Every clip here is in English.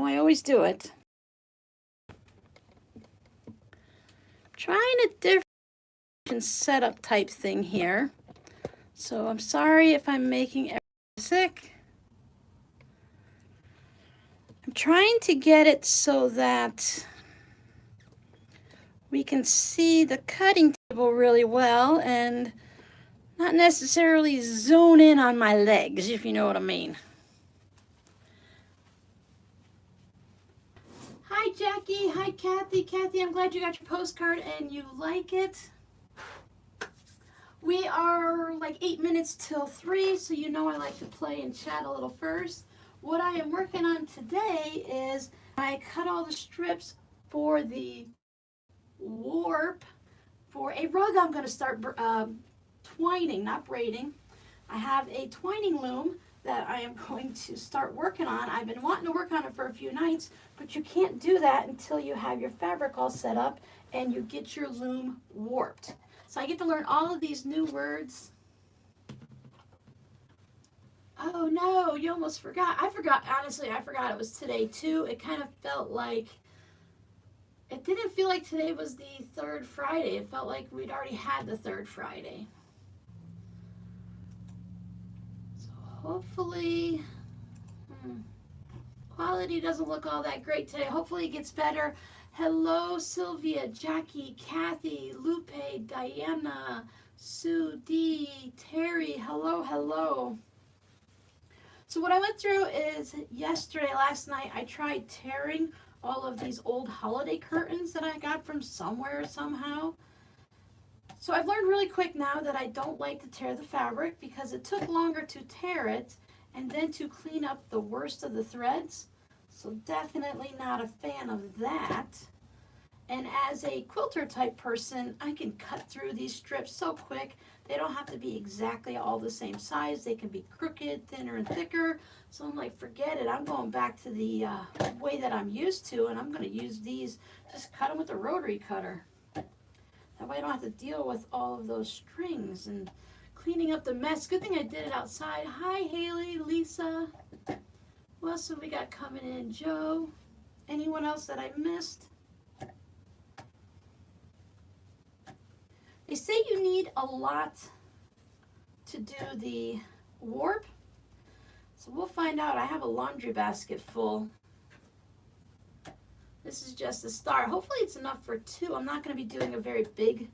I always do it. Trying a different setup type thing here. So I'm sorry if I'm making everyone sick. I'm trying to get it so that we can see the cutting table really well and not necessarily zone in on my legs, if you know what I mean. Hi, Jackie. Hi, Kathy. Kathy, I'm glad you got your postcard and you like it. We are like 8 minutes till 3, so you know I like to play and chat a little first. What I am working on today is I cut all the strips for the warp for a rug I'm going to start twining, not braiding. I have a twining loom that I am going to start working on. I've been wanting to work on it for a few nights, but you can't do that until you have your fabric all set up and you get your loom warped. So I get to learn all of these new words. Oh no, you almost forgot. I forgot, honestly, I forgot it was today too. It kind of felt like, it didn't feel like today was the third Friday. It felt like we'd already had the third Friday. So hopefully, quality doesn't look all that great today. Hopefully it gets better. Hello, Sylvia, Jackie, Kathy, Lupe, Diana, Sue D, Terry. Hello, hello. So what I went through is last night, I tried tearing all of these old holiday curtains that I got from somewhere somehow. So I've learned really quick now that I don't like to tear the fabric because it took longer to tear it and then to clean up the worst of the threads. So definitely not a fan of that. And as a quilter type person, I can cut through these strips so quick. They don't have to be exactly all the same size. They can be crooked, thinner, and thicker. So I'm like, forget it. I'm going back to the way that I'm used to, and I'm going to use these. Just cut them with a rotary cutter. That way I don't have to deal with all of those strings and cleaning up the mess. Good thing I did it outside. Hi, Haley, Lisa. Who else have we got coming in? Joe. Anyone else that I missed? They say you need a lot to do the warp. So we'll find out. I have a laundry basket full. This is just the start. Hopefully it's enough for 2. I'm not going to be doing a very big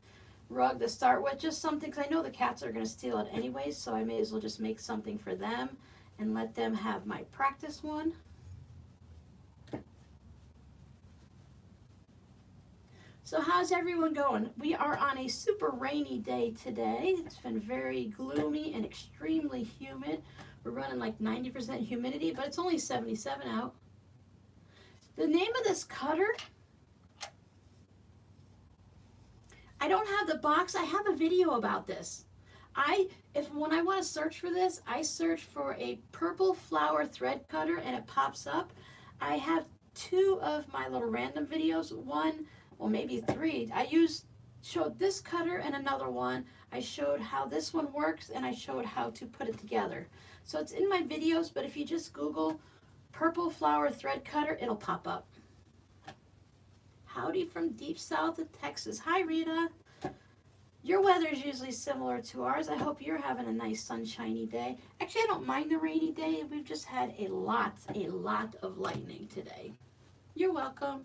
rug to start with. Just something, because I know the cats are going to steal it anyways, so I may as well just make something for them and let them have my practice one. So how's everyone going? We are on a super rainy day today. It's been very gloomy and extremely humid. We're running like 90% humidity, but it's only 77 out. The name of this cutter, I don't have the box. I have a video about this. When I want to search for this, I search for a purple flower thread cutter and it pops up. I have 2 of my little random videos. One, well maybe 3. Showed this cutter and another one. I showed how this one works and I showed how to put it together. So it's in my videos, but if you just Google purple flower thread cutter, it'll pop up. Howdy from deep south of Texas. Hi, Rita. Your weather is usually similar to ours. I hope you're having a nice sunshiny day. Actually, I don't mind the rainy day. We've just had a lot of lightning today. You're welcome.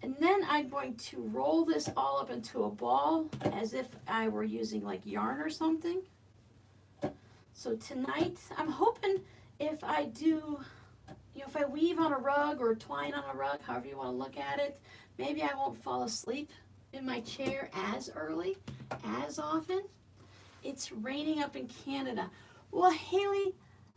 And then I'm going to roll this all up into a ball as if I were using like yarn or something. So tonight, I'm hoping if I do, if I weave on a rug or twine on a rug, however you want to look at it, maybe I won't fall asleep in my chair as early, as often. It's raining up in Canada. Well, Haley,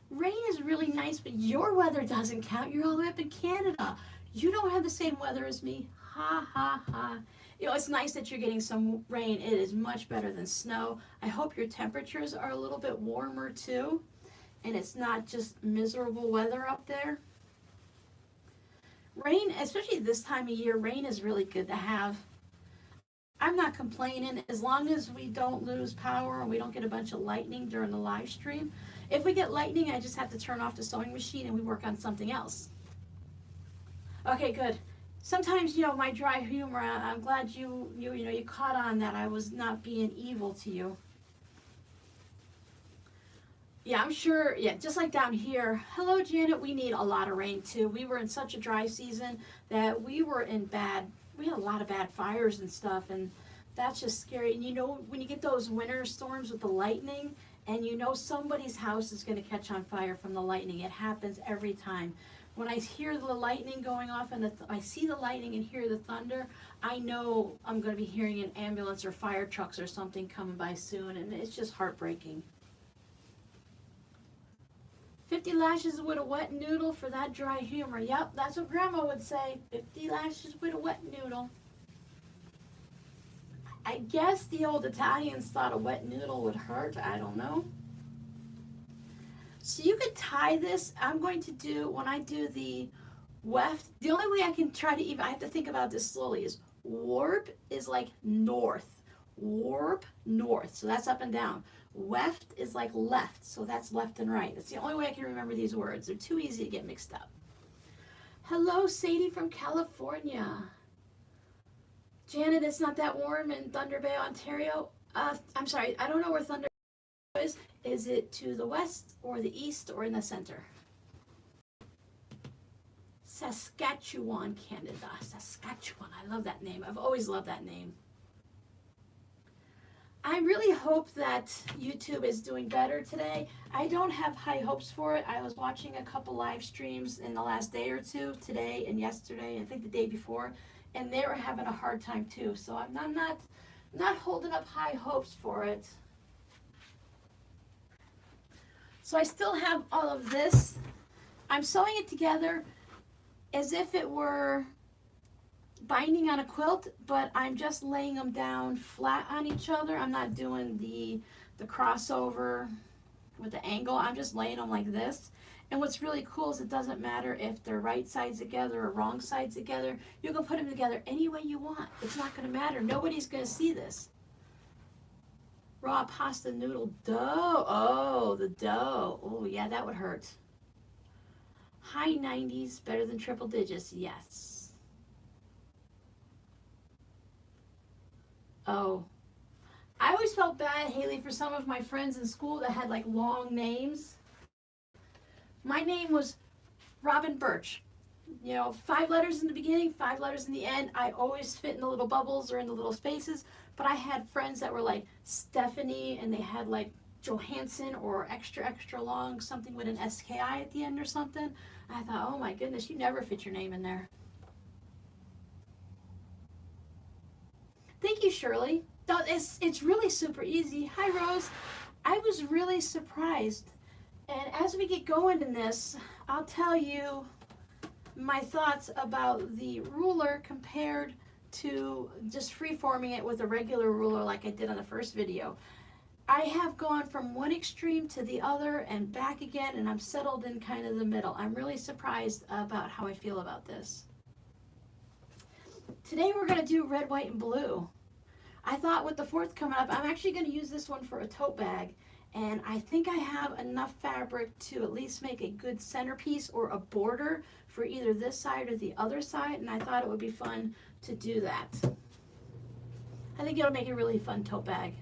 rain is really nice, but your weather doesn't count. You're all the way up in Canada. You don't have the same weather as me. Ha, ha, ha. It's nice that you're getting some rain. It is much better than snow. I hope your temperatures are a little bit warmer too, and it's not just miserable weather up there. Rain, especially this time of year, rain is really good to have. I'm not complaining as long as we don't lose power and we don't get a bunch of lightning during the live stream. If we get lightning, I just have to turn off the sewing machine and we work on something else. Okay, good. Sometimes, you know, my dry humor, I'm glad you caught on that I was not being evil to you. Yeah, I'm sure, yeah, just like down here. Hello, Janet, we need a lot of rain too. We were in such a dry season that we had a lot of bad fires and stuff, and that's just scary. And you know, when you get those winter storms with the lightning, and you know somebody's house is going to catch on fire from the lightning. It happens every time. When I hear the lightning going off and I see the lightning and hear the thunder, I know I'm going to be hearing an ambulance or fire trucks or something coming by soon, and it's just heartbreaking. 50 lashes with a wet noodle for that dry humor. Yep, that's what Grandma would say. 50 lashes with a wet noodle. I guess the old Italians thought a wet noodle would hurt. I don't know. So you could tie this. I'm going to do, when I do the weft, the only way I can try to even, I have to think about this slowly, is warp is like north. Warp, north. So that's up and down. Weft is like left. So that's left and right. That's the only way I can remember these words. They're too easy to get mixed up. Hello, Sadie from California. Janet, it's not that warm in Thunder Bay, Ontario. I'm sorry, I don't know where Thunder Bay is. Is it to the west or the east or in the center? Saskatchewan, Canada. Saskatchewan. I love that name. I've always loved that name. I really hope that YouTube is doing better today. I don't have high hopes for it. I was watching a couple live streams in the last day or two, today and yesterday, I think the day before, and they were having a hard time too. So I'm not holding up high hopes for it. So I still have all of this. I'm sewing it together as if it were binding on a quilt, but I'm just laying them down flat on each other. I'm not doing the crossover with the angle. I'm just laying them like this. And what's really cool is it doesn't matter if they're right sides together or wrong sides together. You can put them together any way you want. It's not going to matter. Nobody's going to see this. Raw pasta noodle dough. Oh, the dough. Oh, yeah, that would hurt. High 90s, better than triple digits. Yes. Oh, I always felt bad, Haley, for some of my friends in school that had like long names. My name was Robin Birch. You know, 5 letters in the beginning, 5 letters in the end. I always fit in the little bubbles or in the little spaces. But I had friends that were like Stephanie, and they had like Johansson or extra, extra long, something with an SKI at the end or something. I thought, oh my goodness, you never fit your name in there. Thank you, Shirley. It's really super easy. Hi, Rose. I was really surprised. And as we get going in this, I'll tell you my thoughts about the ruler compared to just freeforming it with a regular ruler like I did on the first video. I have gone from one extreme to the other and back again, and I'm settled in kind of the middle. I'm really surprised about how I feel about this. Today we're going to do red, white, and blue. I thought with the 4th coming up, I'm actually going to use this one for a tote bag. And I think I have enough fabric to at least make a good centerpiece or a border for either this side or the other side. And I thought it would be fun to do that. I think it'll make a really fun tote bag.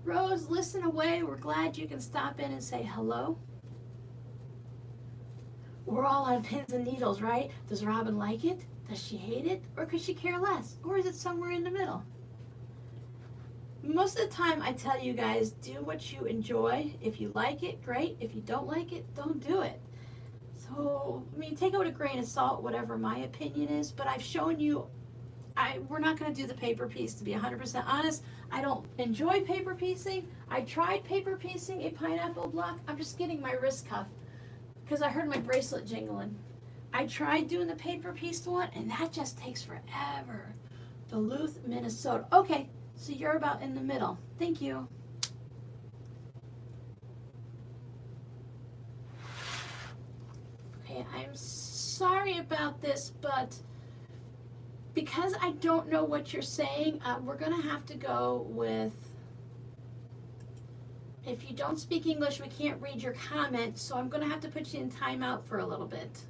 Rose, listen away. We're glad you can stop in and say hello. We're all on pins and needles, right? Does Robin like it? Does she hate it? Or could she care less? Or is it somewhere in the middle? Most of the time I tell you guys, do what you enjoy. If you like it, great. If you don't like it, don't do it. So, I mean, take it with a grain of salt, whatever my opinion is, but I've shown you, we're not going to do the paper piece, to be 100% honest. I don't enjoy paper piecing. I tried paper piecing a pineapple block. I'm just getting my wrist cuff because I heard my bracelet jingling. I tried doing the paper piece one, and that just takes forever. Duluth, Minnesota. Okay, so you're about in the middle. Thank you. Okay, I'm sorry about this, but because I don't know what you're saying, we're going to have to go with If you don't speak English, we can't read your comment, so I'm going to have to put you in timeout for a little bit.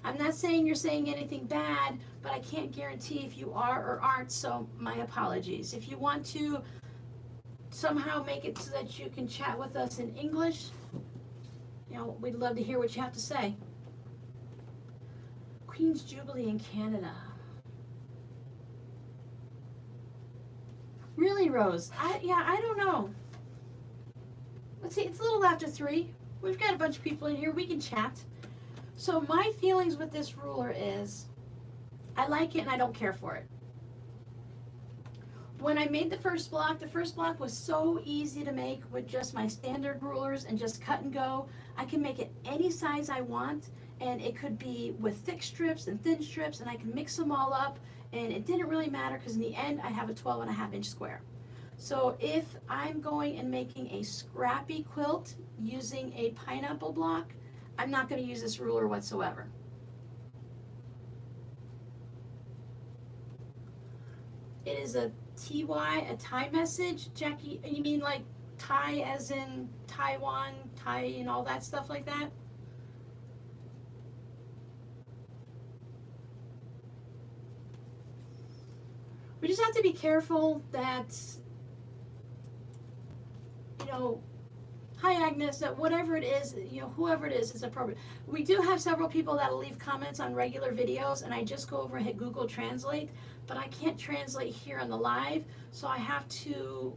I'm not saying you're saying anything bad, but I can't guarantee if you are or aren't, so my apologies. If you want to somehow make it so that you can chat with us in English, you know, we'd love to hear what you have to say. Queen's Jubilee in Canada. Really, Rose? I don't know. Let's see, it's a little after 3. We've got a bunch of people in here. We can chat. So my feelings with this ruler is, I like it and I don't care for it. When I made the first block was so easy to make with just my standard rulers and just cut and go. I can make it any size I want, and it could be with thick strips and thin strips, and I can mix them all up, and it didn't really matter because in the end I have a 12.5-inch square. So if I'm going and making a scrappy quilt using a pineapple block, I'm not going to use this ruler whatsoever. It is a TY, a Thai message. Jackie, you mean like Thai as in Taiwan, Thai and all that stuff like that? We just have to be careful that, you know, hi Agnes, that whatever it is, you know, whoever it is appropriate. We do have several people that'll leave comments on regular videos, and I just go over and hit Google Translate, but I can't translate here on the live, so I have to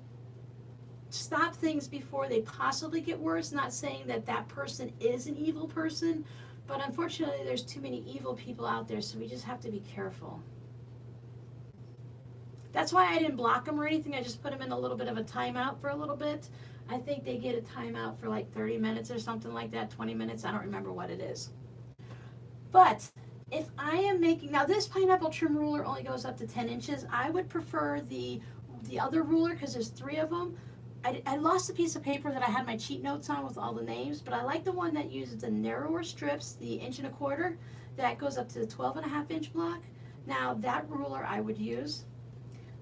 stop things before they possibly get worse. Not saying that that person is an evil person, but unfortunately there's too many evil people out there, so we just have to be careful. That's why I didn't block them or anything. I just put them in a little bit of a timeout for a little bit. I think they get a timeout for like 30 minutes or something like that, 20 minutes. I don't remember what it is. But if I am making, now this pineapple trim ruler only goes up to 10 inches. I would prefer the other ruler because there's 3 of them. I lost a piece of paper that I had my cheat notes on with all the names, but I like the one that uses the narrower strips, the 1.25 inch, that goes up to the 12.5-inch block. Now that ruler I would use.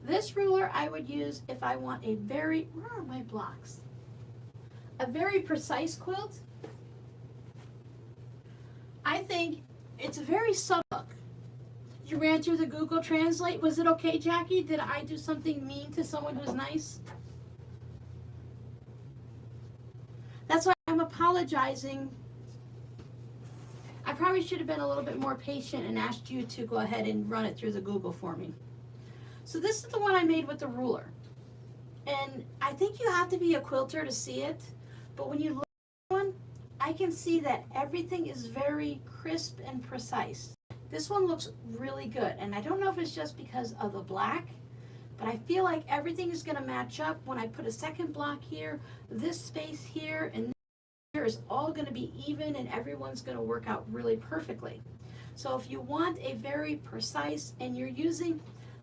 This ruler I would use if I want a very, where are my blocks? A very precise quilt. I think it's very subtle. You ran through the Google Translate. Was it okay, Jackie? Did I do something mean to someone who's nice? That's why I'm apologizing. I probably should have been a little bit more patient and asked you to go ahead and run it through the Google for me. So this is the one I made with the ruler. And I think you have to be a quilter to see it. But when you look at one, I can see that everything is very crisp and precise. This one looks really good. And I don't know if it's just because of the black, but I feel like everything is going to match up when I put a second block here, this space here, and here is all going to be even, and everyone's going to work out really perfectly. So if you want a very precise, and you're using,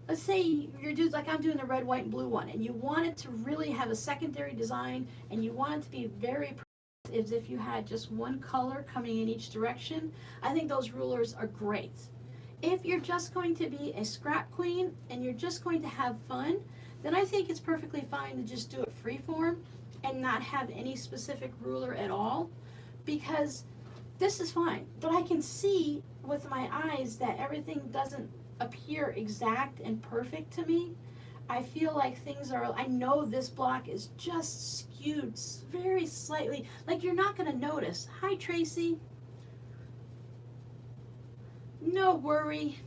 let's say you're doing, like I'm doing the red, white, and blue one, and you want it to really have a secondary design, and you want it to be very precise, as if you had just one color coming in each direction, I think those rulers are great. If you're just going to be a scrap queen, and you're just going to have fun, then I think it's perfectly fine to just do it freeform, and not have any specific ruler at all, because this is fine. But I can see with my eyes that everything doesn't appear exact and perfect to me. I feel like things are, I know this block is just skewed very slightly, like you're not going to notice. Hi Tracy. No worry.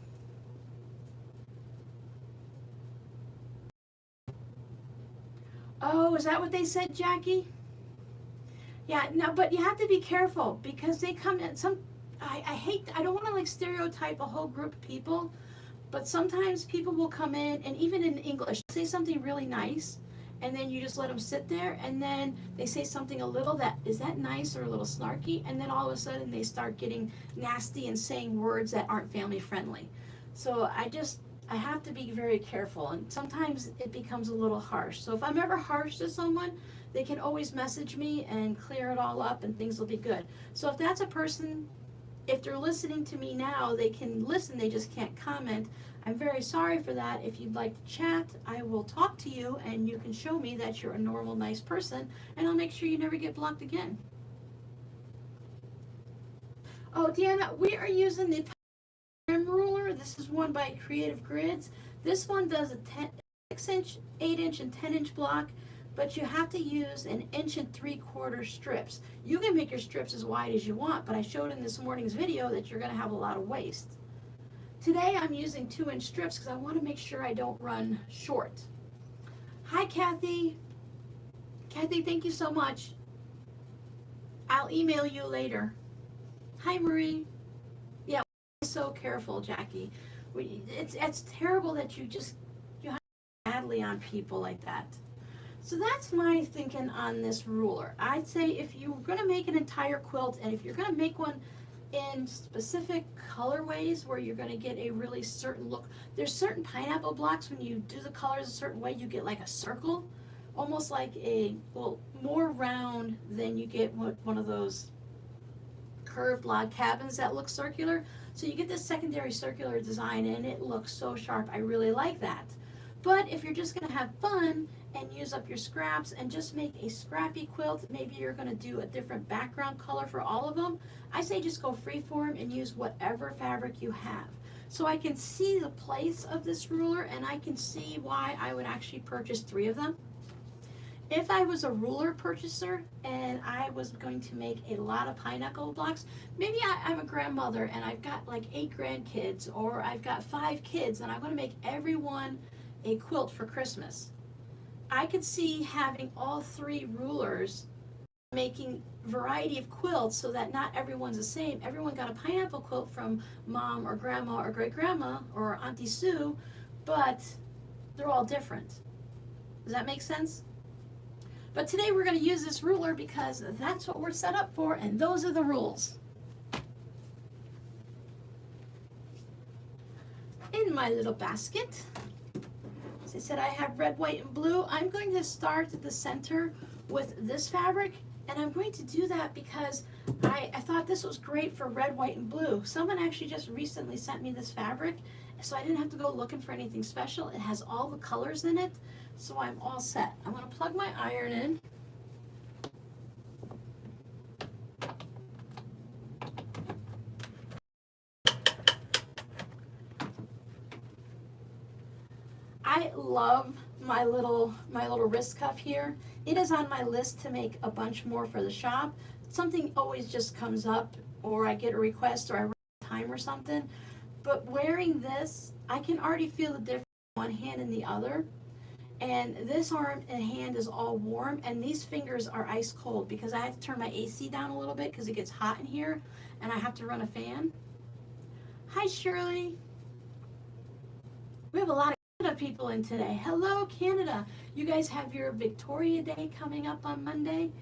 Oh, is that what they said, Jackie? Yeah, no, but you have to be careful because they come in some, I don't want to like stereotype a whole group of people, but sometimes people will come in and even in English, say something really nice, and then you just let them sit there, and then they say something a little that, is that nice or a little snarky, and then all of a sudden they start getting nasty and saying words that aren't family friendly. So I have to be very careful, and sometimes it becomes a little harsh. So if I'm ever harsh to someone, they can always message me and clear it all up and things will be good. So if that's a person if they're listening to me now, they can listen, they just can't comment. I'm very sorry for that. If you'd like to chat, I will talk to you and you can show me that you're a normal, nice person, and I'll make sure you never get blocked again. Oh, Deanna, we are using the trim ruler. This is one by Creative Grids. This one does a 6-inch, 8-inch, and 10-inch block, but you have to use an 1 3/4 strips. You can make your strips as wide as you want, but I showed in this morning's video that you're going to have a lot of waste. Today I'm using 2-inch strips because I want to make sure I don't run short. Hi, Kathy. Kathy, thank you so much. I'll email you later. Hi, Marie. Yeah, be so careful, Jackie. It's terrible that you have badly on people like that. So that's my thinking on this ruler. I'd say if you're going to make an entire quilt, and if you're going to make one in specific colorways where you're going to get a really certain look, there's certain pineapple blocks, when you do the colors a certain way, you get like a circle, almost like a, well, more round than you get one of those curved log cabins that look circular. So you get this secondary circular design and it looks so sharp. I really like that. But if you're just going to have fun and use up your scraps and just make a scrappy quilt, maybe you're going to do a different background color for all of them, I say just go freeform and use whatever fabric you have. So I can see the place of this ruler and I can see why I would actually purchase 3 of them. If I was a ruler purchaser and I was going to make a lot of pineapple blocks, maybe I'm a grandmother and I've got like 8 grandkids, or I've got 5 kids and I want to make everyone a quilt for Christmas. I could see having all 3 rulers making variety of quilts so that not everyone's the same. Everyone got a pineapple quilt from mom or grandma or great grandma or Auntie Sue, but they're all different. Does that make sense? But today we're going to use this ruler because that's what we're set up for, and those are the rules. In my little basket, as I said, I have red, white, and blue. I'm going to start at the center with this fabric, and I'm going to do that because I thought this was great for red, white, and blue. Someone actually just recently sent me this fabric, so I didn't have to go looking for anything special. It has all the colors in it, so I'm all set. I'm going to plug my iron in. I love my little wrist cuff here. It is on my list to make a bunch more for the shop. Something always just comes up, or I get a request, or I run out of time or something. But wearing this, I can already feel the difference in one hand and the other. And this arm and hand is all warm, and these fingers are ice cold because I have to turn my AC down a little bit because it gets hot in here and I have to run a fan. Hi, Shirley. We have a lot of Canada people in today. Hello, Canada. You guys have your Victoria Day coming up on Monday.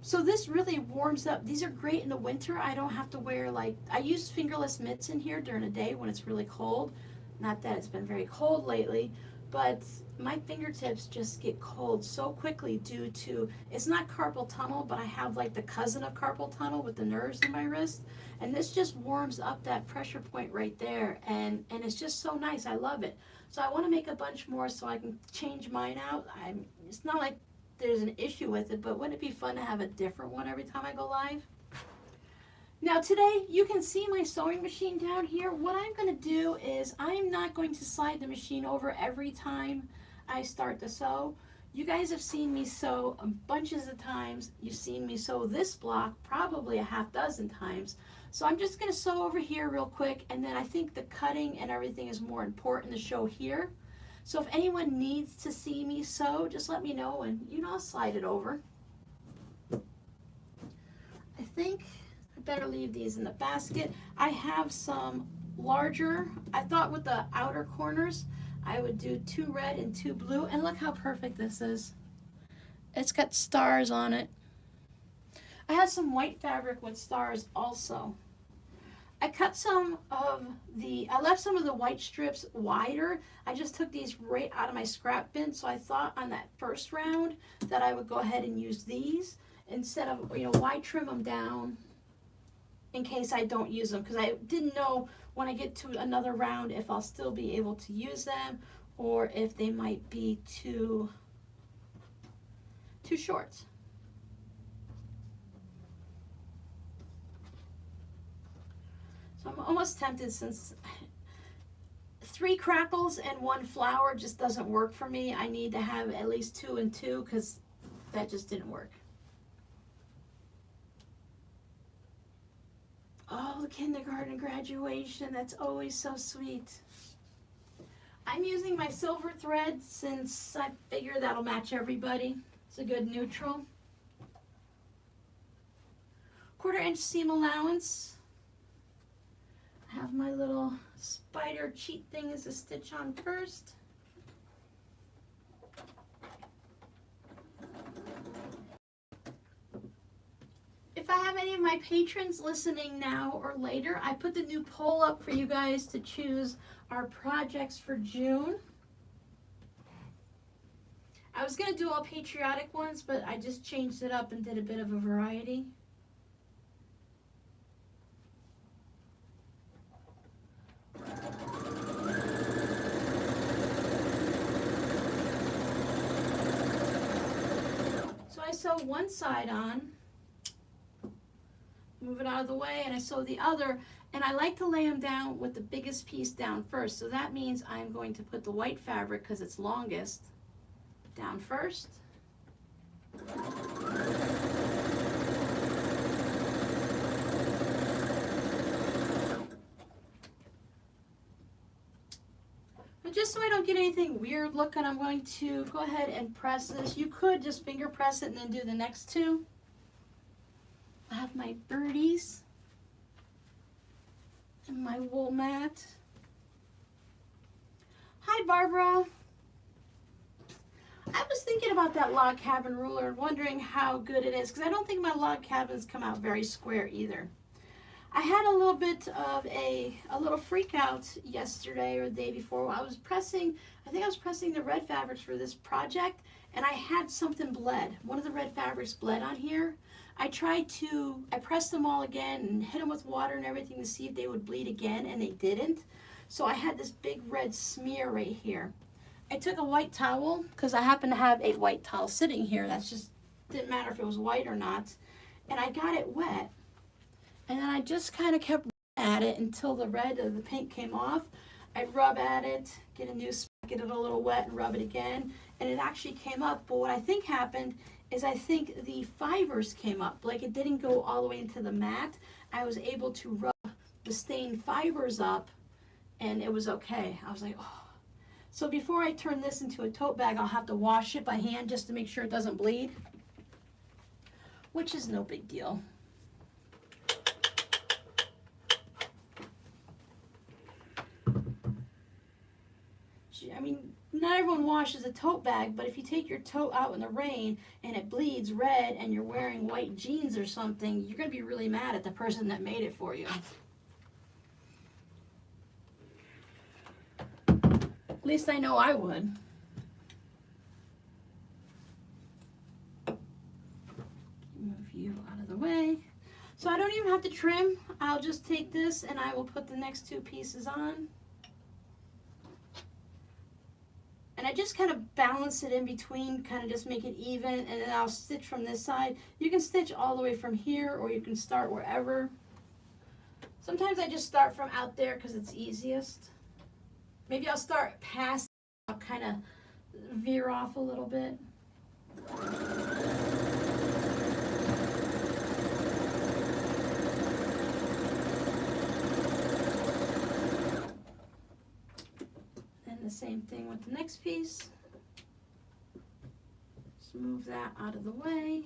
So this really warms up. These are great in the winter. I don't have to wear, like, I use fingerless mitts in here during the day when it's really cold. Not that it's been very cold lately, but my fingertips just get cold so quickly due to, it's not carpal tunnel, but I have like the cousin of carpal tunnel with the nerves in my wrist, and this just warms up that pressure point right there, and it's just so nice. I love it. So I want to make a bunch more so I can change mine out. It's not like there's an issue with it, but wouldn't it be fun to have a different one every time I go live? Now today, you can see my sewing machine down here. What I'm going to do is I'm not going to slide the machine over every time I start to sew. You guys have seen me sew bunches of times. You've seen me sew this block probably a half dozen times. So I'm just going to sew over here real quick, and then I think the cutting and everything is more important to show here. So if anyone needs to see me sew, just let me know and, you know, I'll slide it over. I think I better leave these in the basket. I have some larger, I thought with the outer corners I would do 2 red and 2 blue, and look how perfect this is. It's got stars on it. I have some white fabric with stars also. I cut some of the, I left some of the white strips wider. I just took these right out of my scrap bin, so I thought on that first round that I would go ahead and use these instead of, you know, why trim them down in case I don't use them, because I didn't know when I get to another round if I'll still be able to use them or if they might be too short. So I'm almost tempted, since 3 crackles and 1 flower just doesn't work for me. I need to have at least 2 and 2, because that just didn't work. Oh, the kindergarten graduation, that's always so sweet. I'm using my silver thread since I figure that'll match everybody. It's a good neutral. 1/4 inch seam allowance. I have my little spider cheat thing as a stitch on first. If I have any of my patrons listening now or later, I put the new poll up for you guys to choose our projects for June. I was going to do all patriotic ones, but I just changed it up and did a bit of a variety. So I sew one side on, move it out of the way, and I sew the other, and I like to lay them down with the biggest piece down first. So that means I'm going to put the white fabric, because it's longest, down first. And just so I don't get anything weird looking, I'm going to go ahead and press this. You could just finger press it and then do the next 2. I have my birdies and my wool mat. Hi, Barbara. I was thinking about that log cabin ruler and wondering how good it is, because I don't think my log cabins come out very square either. I had a little bit of a little freak out yesterday or the day before. I think I was pressing the red fabrics for this project, and I had something bled. One of the red fabrics bled on here. I pressed them all again and hit them with water and everything to see if they would bleed again, and they didn't. So I had this big red smear right here. I took a white towel, because I happen to have a white towel sitting here. That's just, didn't matter if it was white or not. And I got it wet. And then I just kind of kept at it until the red or the pink came off. I'd rub at it, get a new spot, get it a little wet, and rub it again. And it actually came up. But what I think happened is I think the fibers came up. Like, it didn't go all the way into the mat. I was able to rub the stained fibers up, and it was okay. I was like, oh. So before I turn this into a tote bag, I'll have to wash it by hand just to make sure it doesn't bleed, which is no big deal. I mean, not everyone washes a tote bag, but if you take your tote out in the rain and it bleeds red and you're wearing white jeans or something, you're going to be really mad at the person that made it for you. At least I know I would. Move you out of the way. So I don't even have to trim. I'll just take this and I will put the next 2 pieces on. And I just kind of balance it in between, kind of just make it even, and then I'll stitch from this side. You can stitch all the way from here, or you can start wherever. Sometimes I just start from out there because it's easiest. Maybe I'll start past, I'll kind of veer off a little bit. And the same thing with the next piece. Just move that out of the way.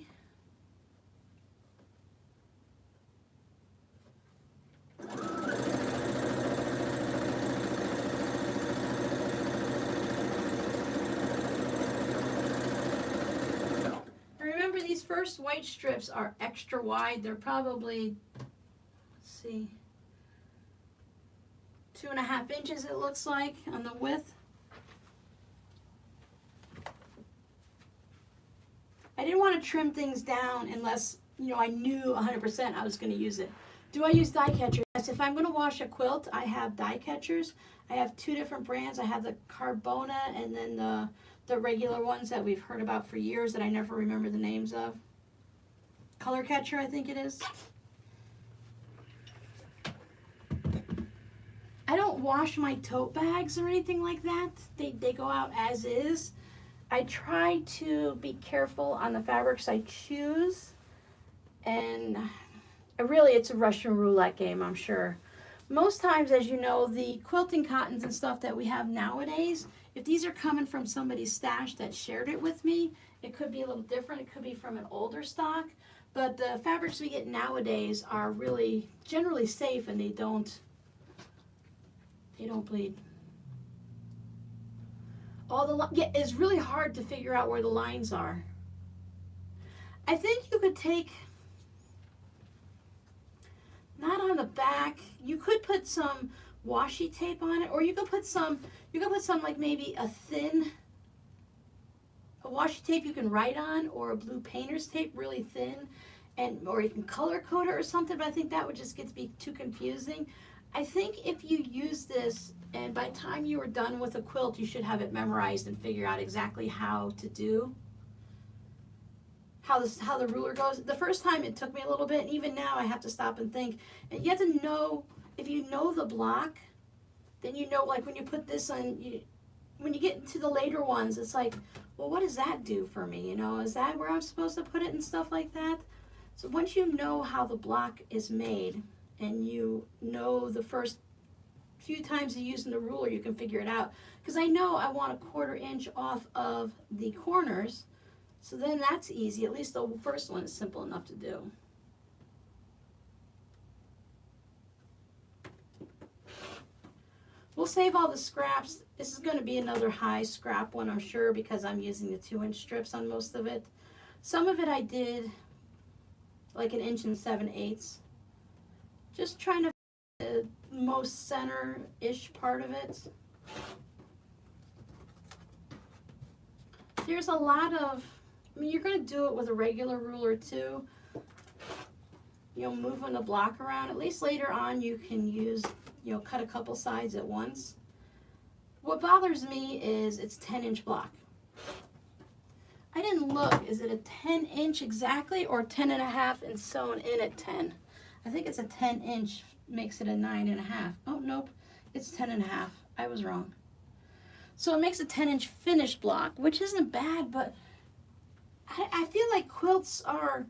Remember, these first white strips are extra wide. They're probably, let's see, 2.5 inches it looks like on the width. I didn't want to trim things down unless, you know, I knew 100% I was going to use it. Do I use die catchers? Yes, if I'm going to wash a quilt, I have die catchers. I have two different brands. I have the Carbona and then the regular ones that we've heard about for years that I never remember the names of. Color Catcher, I think it is. I don't wash my tote bags or anything like that. They go out as is. I try to be careful on the fabrics I choose. And really, it's a Russian roulette game, I'm sure. Most times, as you know, the quilting cottons and stuff that we have nowadays, if these are coming from somebody's stash that shared it with me, it could be a little different. It could be from an older stock. But the fabrics we get nowadays are really generally safe, and they don't bleed. It's really hard to figure out where the lines are. I think you could take, not on the back, you could put some washi tape on it, or you could put some like maybe a washi tape you can write on, or a blue painter's tape, really thin, or you can color code it or something, but I think that would just get to be too confusing. I think if you use this, and by the time you are done with a quilt, you should have it memorized and figure out exactly how to do, how the ruler goes. The first time it took me a little bit, and even now I have to stop and think. And you have to know, if you know the block, then you know, like when you put this on, when you get into the later ones, it's like, well, what does that do for me? You know, is that where I'm supposed to put it and stuff like that? So once you know how the block is made, and you know the first few times you're using the ruler, you can figure it out. Because I know I want a 1/4 inch off of the corners, so then that's easy. At least the first one is simple enough to do. We'll save all the scraps. This is going to be another high scrap one, I'm sure, because I'm using the 2-inch strips on most of it. Some of it I did like 1 7/8 inches. Just trying to find the most center-ish part of it. There's a lot of, I mean, you're going to do it with a regular ruler too. You know, moving the block around. At least later on you can use, you know, cut a couple sides at once. What bothers me is it's 10-inch block. I didn't look, is it a 10-inch exactly, or 10.5 and sewn in at 10? I think it's a 10-inch, makes it a 9.5. Oh, nope, it's 10.5. I was wrong. So it makes a 10-inch finished block, which isn't bad, but I feel like quilts are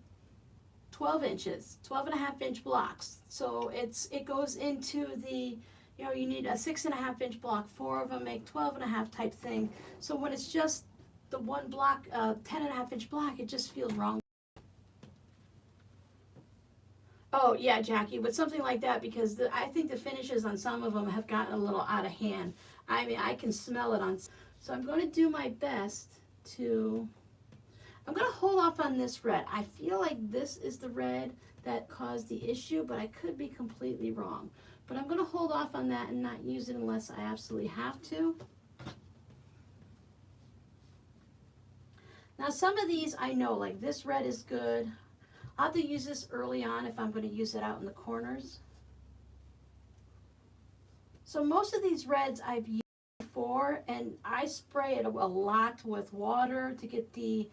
12 inches, 12.5-inch blocks. So it goes into the, you know, you need a 6.5-inch block, 4 of them make 12.5 type thing. So when it's just the one block, 10.5-inch block, it just feels wrong. Oh yeah, Jackie, but something like that, because I think the finishes on some of them have gotten a little out of hand. I mean, I can smell it on. So I'm going to do my best to, I'm going to hold off on this red. I feel like this is the red that caused the issue, but I could be completely wrong. But I'm going to hold off on that and not use it unless I absolutely have to. Now some of these I know, like this red is good. I'll have to use this early on if I'm going to use it out in the corners. So most of these reds I've used before, and I spray it a lot with water to get the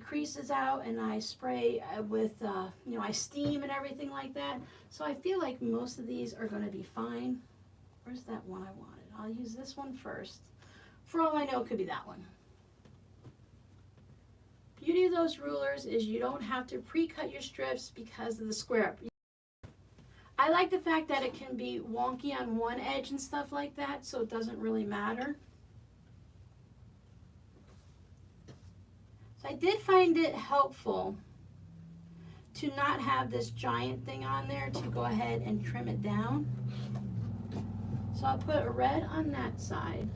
creases out, and I spray with, you know, I steam and everything like that. So I feel like most of these are going to be fine. Where's that one I wanted? I'll use this one first. For all I know, it could be that one. Beauty of those rulers is you don't have to pre-cut your strips because of the square. I like the fact that it can be wonky on one edge and stuff like that, so it doesn't really matter. So I did find it helpful to not have this giant thing on there, to go ahead and trim it down. So I'll put a red on that side.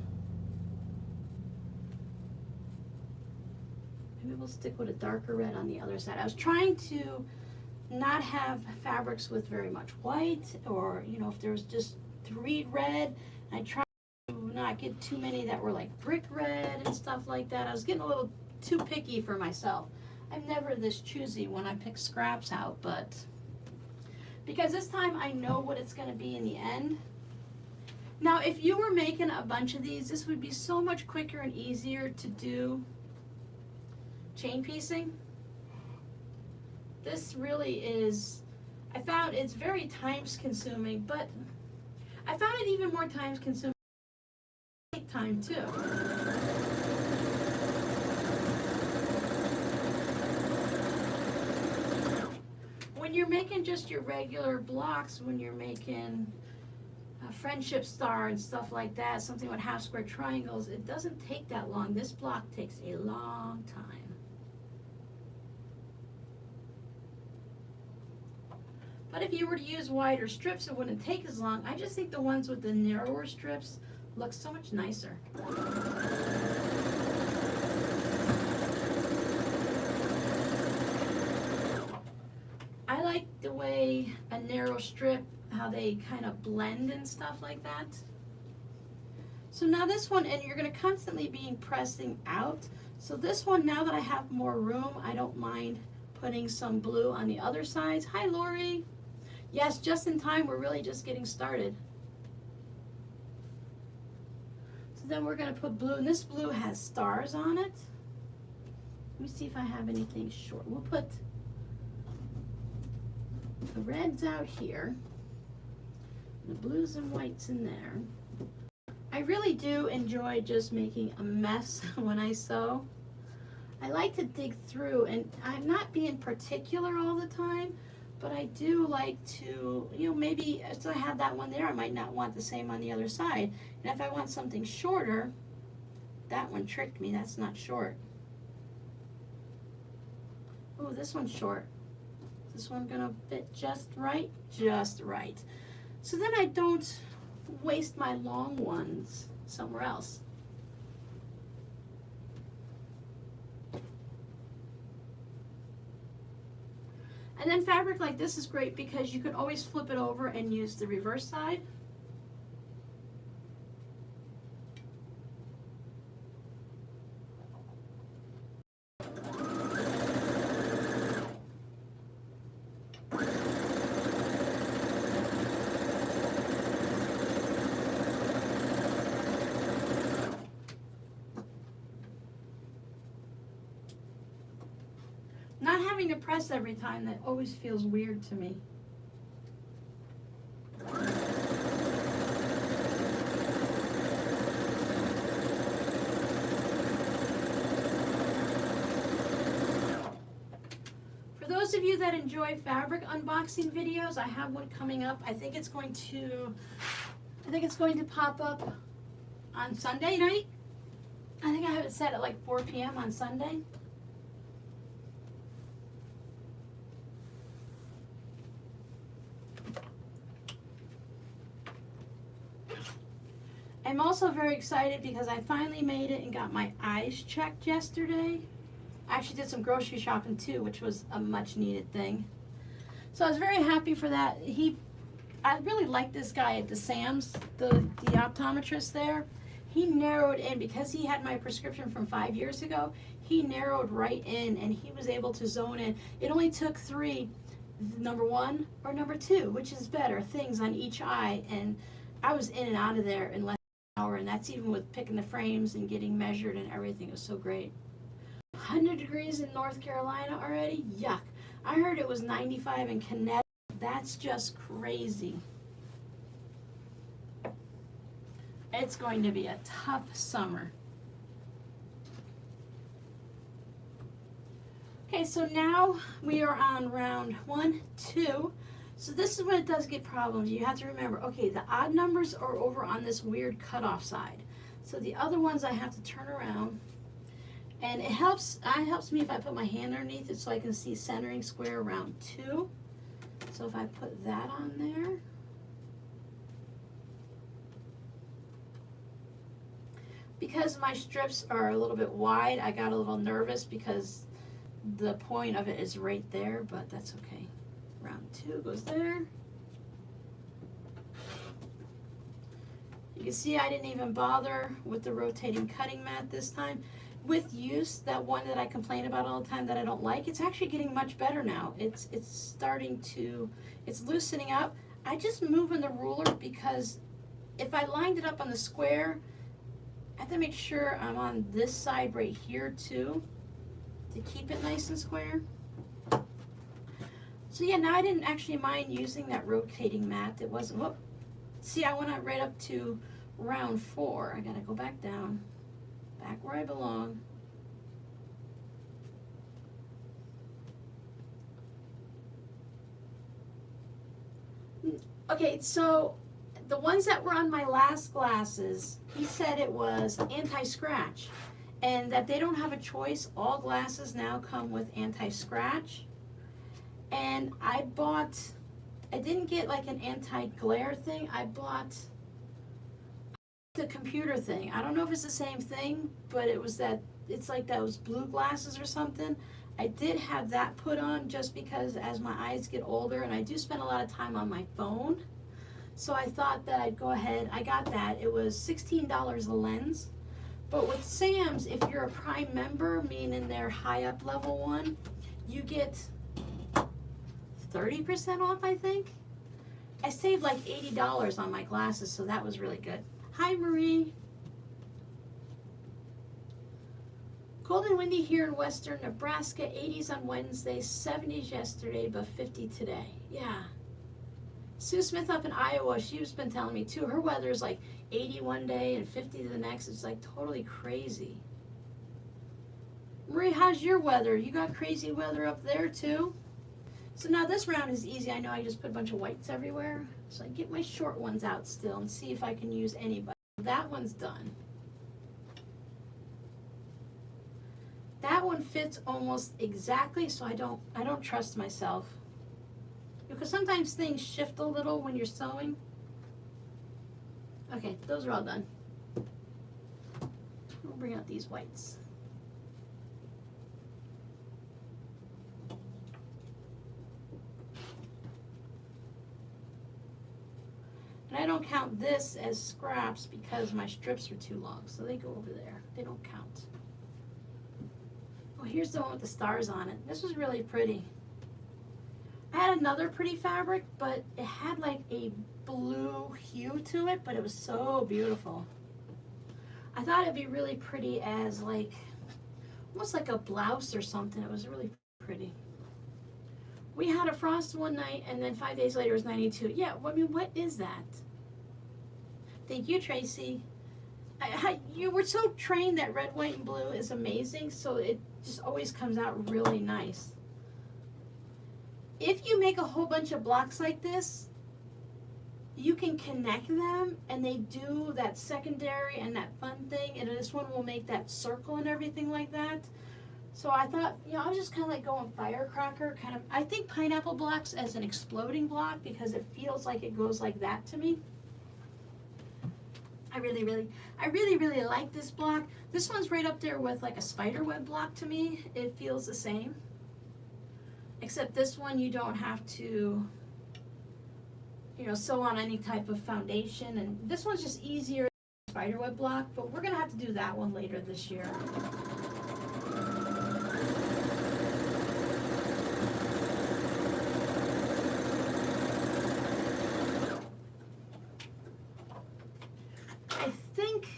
Maybe we'll stick with a darker red on the other side. I was trying to not have fabrics with very much white, or, you know, if there was just 3 red. I tried to not get too many that were like brick red and stuff like that. I was getting a little too picky for myself. I'm never this choosy when I pick scraps out, but because this time I know what it's going to be in the end. Now, if you were making a bunch of these, this would be so much quicker and easier to do chain piecing. This really is, I found it's very time consuming, but I found it even more time consuming. Take time too. When you're making just your regular blocks, when you're making a friendship star and stuff like that, something with half square triangles, it doesn't take that long. This block takes a long time. But if you were to use wider strips, it wouldn't take as long. I just think the ones with the narrower strips look so much nicer. I like the way a narrow strip, how they kind of blend and stuff like that. So now this one, and you're going to constantly be pressing out. So this one, now that I have more room, I don't mind putting some blue on the other sides. Hi, Lori. Yes, just in time. We're really just getting started. So then we're going to put blue, and this blue has stars on it. Let me see if I have anything short. We'll put the reds out here, the blues and whites in there. I really do enjoy just making a mess when I sew. I like to dig through, and I'm not being particular all the time, but I do like to, you know, maybe if I have that one there, I might not want the same on the other side. And if I want something shorter, that one tricked me, that's not short. Oh, this one's short. This one gonna fit just right, just right. So then I don't waste my long ones somewhere else. And then fabric like this is great because you can always flip it over and use the reverse side. Not having to press every time, that always feels weird to me. For those of you that enjoy fabric unboxing videos, I have one coming up. I think it's going to pop up on Sunday night. I think I have it set at like 4 p.m. on Sunday. I'm also very excited because I finally made it and got my eyes checked yesterday. I actually did some grocery shopping too, which was a much needed thing. So I was very happy for that. I really like this guy at the Sam's, the optometrist there. He narrowed in, because he had my prescription from 5 years ago, he narrowed right in and he was able to zone in. It only took 3, number 1 or number 2, which is better, things on each eye, and I was in and out of there in less than an hour, and that's even with picking the frames and getting measured and everything. It was so great. 100 degrees in North Carolina already? Yuck. I heard it was 95 in Connecticut. That's just crazy. It's going to be a tough summer. Okay, so now we are on round 1, 2. So this is when it does get problems. You have to remember, okay, the odd numbers are over on this weird cutoff side. So the other ones I have to turn around. And it helps me if I put my hand underneath it so I can see centering square round 2. So if I put that on there. Because my strips are a little bit wide, I got a little nervous because the point of it is right there, but that's okay. Round 2 goes there. You can see I didn't even bother with the rotating cutting mat this time. with use, that one that I complain about all the time that I don't like, it's actually getting much better now. It's starting to, it's loosening up. I just moving the ruler because if I lined it up on the square, I have to make sure I'm on this side right here too to keep it nice and square. So yeah, now I didn't actually mind using that rotating mat. It wasn't, whoop. See, I went right up to round 4. I gotta go back down, back where I belong. Okay, so the ones that were on my last glasses, he said it was anti-scratch and that they don't have a choice. All glasses now come with anti-scratch. And I didn't get like an anti-glare thing. I bought the computer thing. I don't know if it's the same thing, but it was that, it's like those blue glasses or something. I did have that put on just because as my eyes get older, and I do spend a lot of time on my phone, so I thought that I'd go ahead. I got that. It was $16 a lens. But with Sam's, if you're a Prime member, meaning their high up level one, you get 30% off, I think. I saved like $80 on my glasses, so that was really good. Hi, Marie. Cold and windy here in western Nebraska, 80s on Wednesday, 70s yesterday, but 50 today. Yeah. Sue Smith up in Iowa, she's been telling me too, her weather is like 80 one day and 50 the next. It's like totally crazy. Marie, how's your weather? You got crazy weather up there too? So now this round is easy. I know I just put a bunch of whites everywhere. So I get my short ones out still and see if I can use anybody. That one's done. That one fits almost exactly, so I don't trust myself. Because sometimes things shift a little when you're sewing. Okay, those are all done. We'll bring out these whites. And I don't count this as scraps because my strips are too long, so they go over there. They don't count. Oh, here's the one with the stars on it. This was really pretty. I had another pretty fabric, but it had like a blue hue to it, but it was so beautiful. I thought it'd be really pretty as like, almost like a blouse or something. It was really pretty. We had a frost one night, and then 5 days later it was 92. Yeah, I mean, what is that? Thank you, Tracy. You were so trained that red, white, and blue is amazing, so it just always comes out really nice. If you make a whole bunch of blocks like this, you can connect them, and they do that secondary and that fun thing, and this one will make that circle and everything like that. So I thought, you know, I was just kind of like going firecracker, kind of. I think pineapple blocks as an exploding block because it feels like it goes like that to me. I really like this block. This one's right up there with like a spider web block to me. It feels the same. Except this one you don't have to, you know, sew on any type of foundation. And this one's just easier than the spider web block, but we're gonna have to do that one later this year. I think,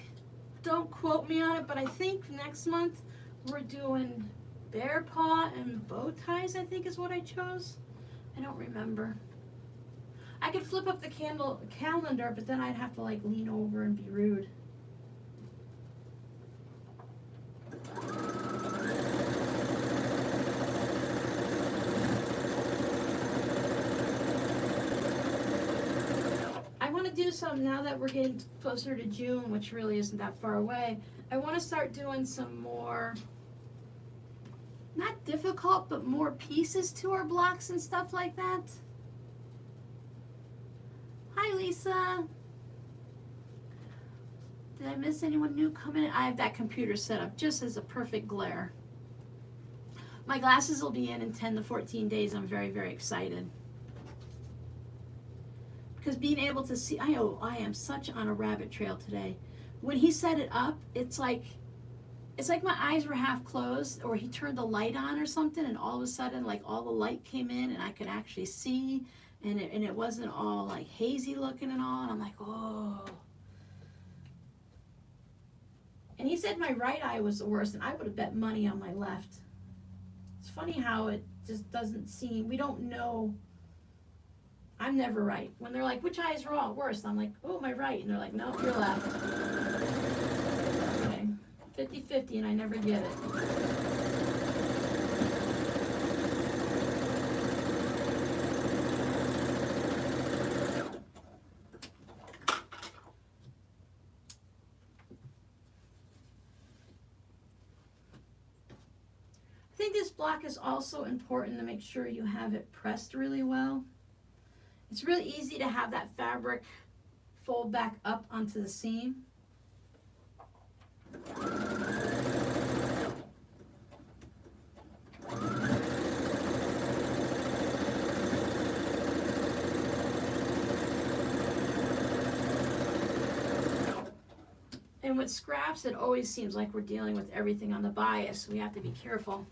don't quote me on it, but I think next month we're doing bear paw and bow ties, I think is what I chose. I don't remember. I could flip up the calendar, but then I'd have to like lean over and be rude. I want to do some, now that we're getting closer to June, which really isn't that far away, I want to start doing some more, not difficult, but more pieces to our blocks and stuff like that. Hi, Lisa. Did I miss anyone new coming in? I have that computer set up just as a perfect glare. My glasses will be in 10 to 14 days. I'm very, very excited. Because being able to see, I am such on a rabbit trail today. When he set it up, it's like it's like my eyes were half closed, or he turned the light on or something, and all of a sudden, like, all the light came in and I could actually see, and it wasn't all like hazy looking and all, and I'm like, oh. And he said my right eye was the worst, and I would have bet money on my left. It's funny how it just doesn't seem, we don't know. I'm never right. When they're like, which eye is wrong, worst? I'm like, oh, my right. And they're like, no, your left. Okay, 50-50, and I never get it. I think this block is also important to make sure you have it pressed really well. It's really easy to have that fabric fold back up onto the seam. And with scraps, it always seems like we're dealing with everything on the bias. We have to be careful.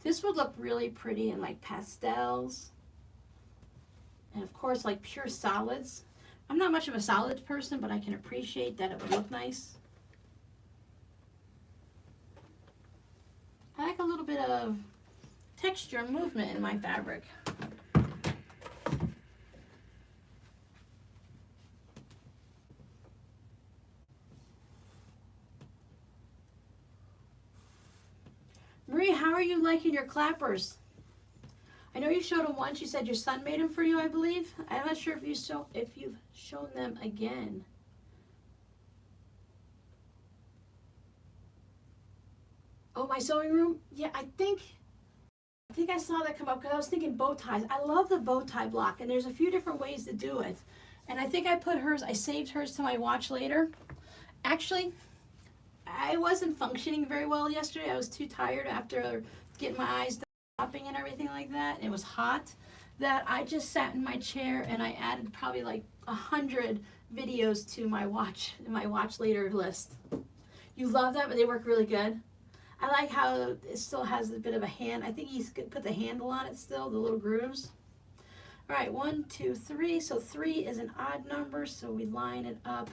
This would look really pretty in like pastels. And of course, like pure solids. I'm not much of a solids person, but I can appreciate that it would look nice. I like a little bit of texture and movement in my fabric. Marie, how are you liking your clappers? I know you showed them once. You said your son made them for you, I believe. I'm not sure if you've shown them again. Oh, my sewing room? Yeah, I think I saw that come up because I was thinking bow ties. I love the bow tie block, and there's a few different ways to do it. And I think I saved hers to my watch later. Actually, I wasn't functioning very well yesterday. I was too tired after getting my eyes done shopping and everything like that. It was hot that I just sat in my chair and I added probably like 100 videos to my watch later list. You love that, but they work really good. I like how it still has a bit of a hand. I think he's put the handle on it still, the little grooves. All right, 1, 2, 3. So 3 is an odd number, so we line it up.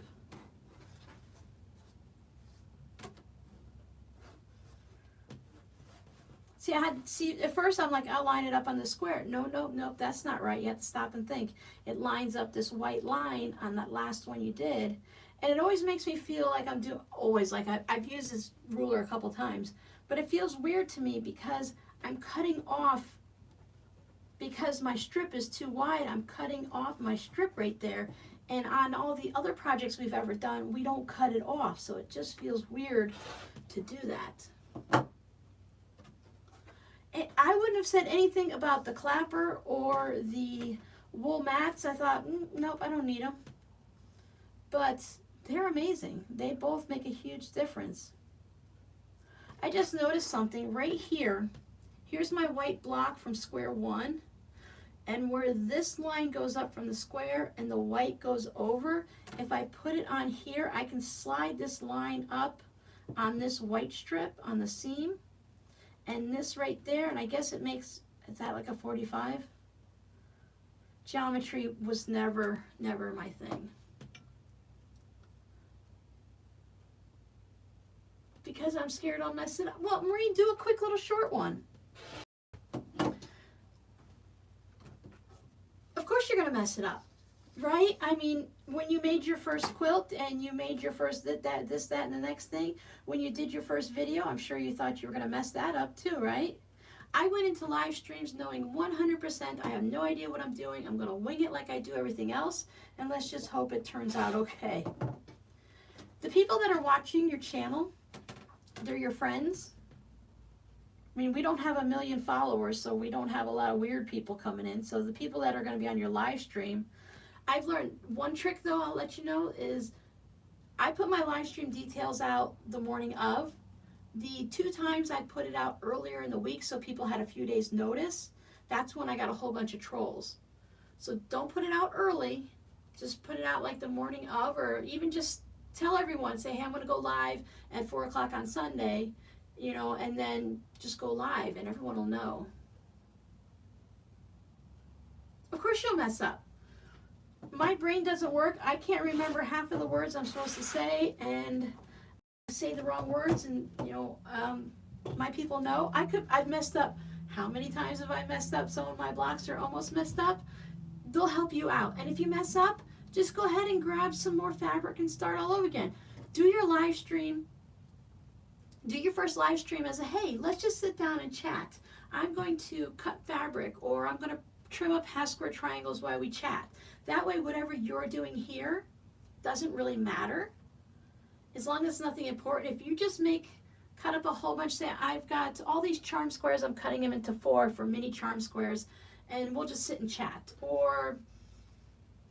See, at first I'm like, I'll line it up on the square. No, that's not right. You have to stop and think. It lines up this white line on that last one you did. And it always makes me feel like I'm doing, I've used this ruler a couple times, but it feels weird to me because I'm cutting off, because my strip is too wide, I'm cutting off my strip right there. And on all the other projects we've ever done, we don't cut it off. So it just feels weird to do that. I wouldn't have said anything about the clapper or the wool mats. I thought, nope, I don't need them. But they're amazing. They both make a huge difference. I just noticed something right here. Here's my white block from square 1. And where this line goes up from the square and the white goes over, if I put it on here, I can slide this line up on this white strip on the seam. And this right there, and I guess it makes, is that like a 45? Geometry was never my thing. Because I'm scared I'll mess it up. Well, Marie, do a quick little short one. Of course you're gonna mess it up, right? I mean, when you made your first quilt and you made your first this, that, and the next thing, when you did your first video, I'm sure you thought you were gonna mess that up too, right? I went into live streams knowing 100% I have no idea what I'm doing. I'm gonna wing it like I do everything else, and let's just hope it turns out okay. The people that are watching your channel, they're your friends. I mean, we don't have 1 million followers, so we don't have a lot of weird people coming in. So the people that are going to be on your live stream, I've learned one trick though, I'll let you know, is I put my live stream details out the morning of. The 2 times I put it out earlier in the week so people had a few days notice, that's when I got a whole bunch of trolls. So don't put it out early, just put it out like the morning of, or even just tell everyone, say, hey, I'm going to go live at 4 o'clock on Sunday, you know, and then just go live and everyone will know. Of course you'll mess up. My brain doesn't work. I can't remember half of the words I'm supposed to say, and I say the wrong words, and you know, my people know. I've messed up. How many times have I messed up? Some of my blocks are almost messed up. They'll help you out. And if you mess up, just go ahead and grab some more fabric and start all over again. Do your live stream. Do your first live stream as a, hey, let's just sit down and chat. I'm going to cut fabric, or I'm going to trim up half square triangles while we chat. That way, whatever you're doing here doesn't really matter. As long as it's nothing important. If you just cut up a whole bunch, say, I've got all these charm squares, I'm cutting them into 4 for mini charm squares, and we'll just sit and chat. Or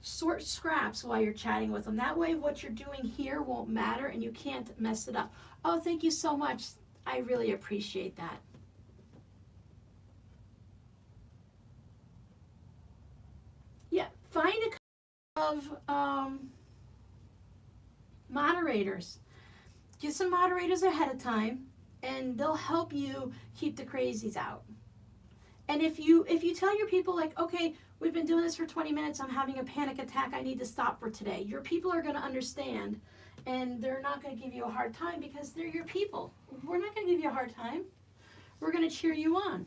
sort scraps while you're chatting with them. That way, what you're doing here won't matter, and you can't mess it up. Oh, thank you so much. I really appreciate that. Yeah, find a couple of moderators. Get some moderators ahead of time, and they'll help you keep the crazies out. And if you tell your people, like, okay, we've been doing this for 20 minutes, I'm having a panic attack, I need to stop for today, your people are going to understand, and they're not going to give you a hard time because they're your people. We're not going to give you a hard time. We're going to cheer you on.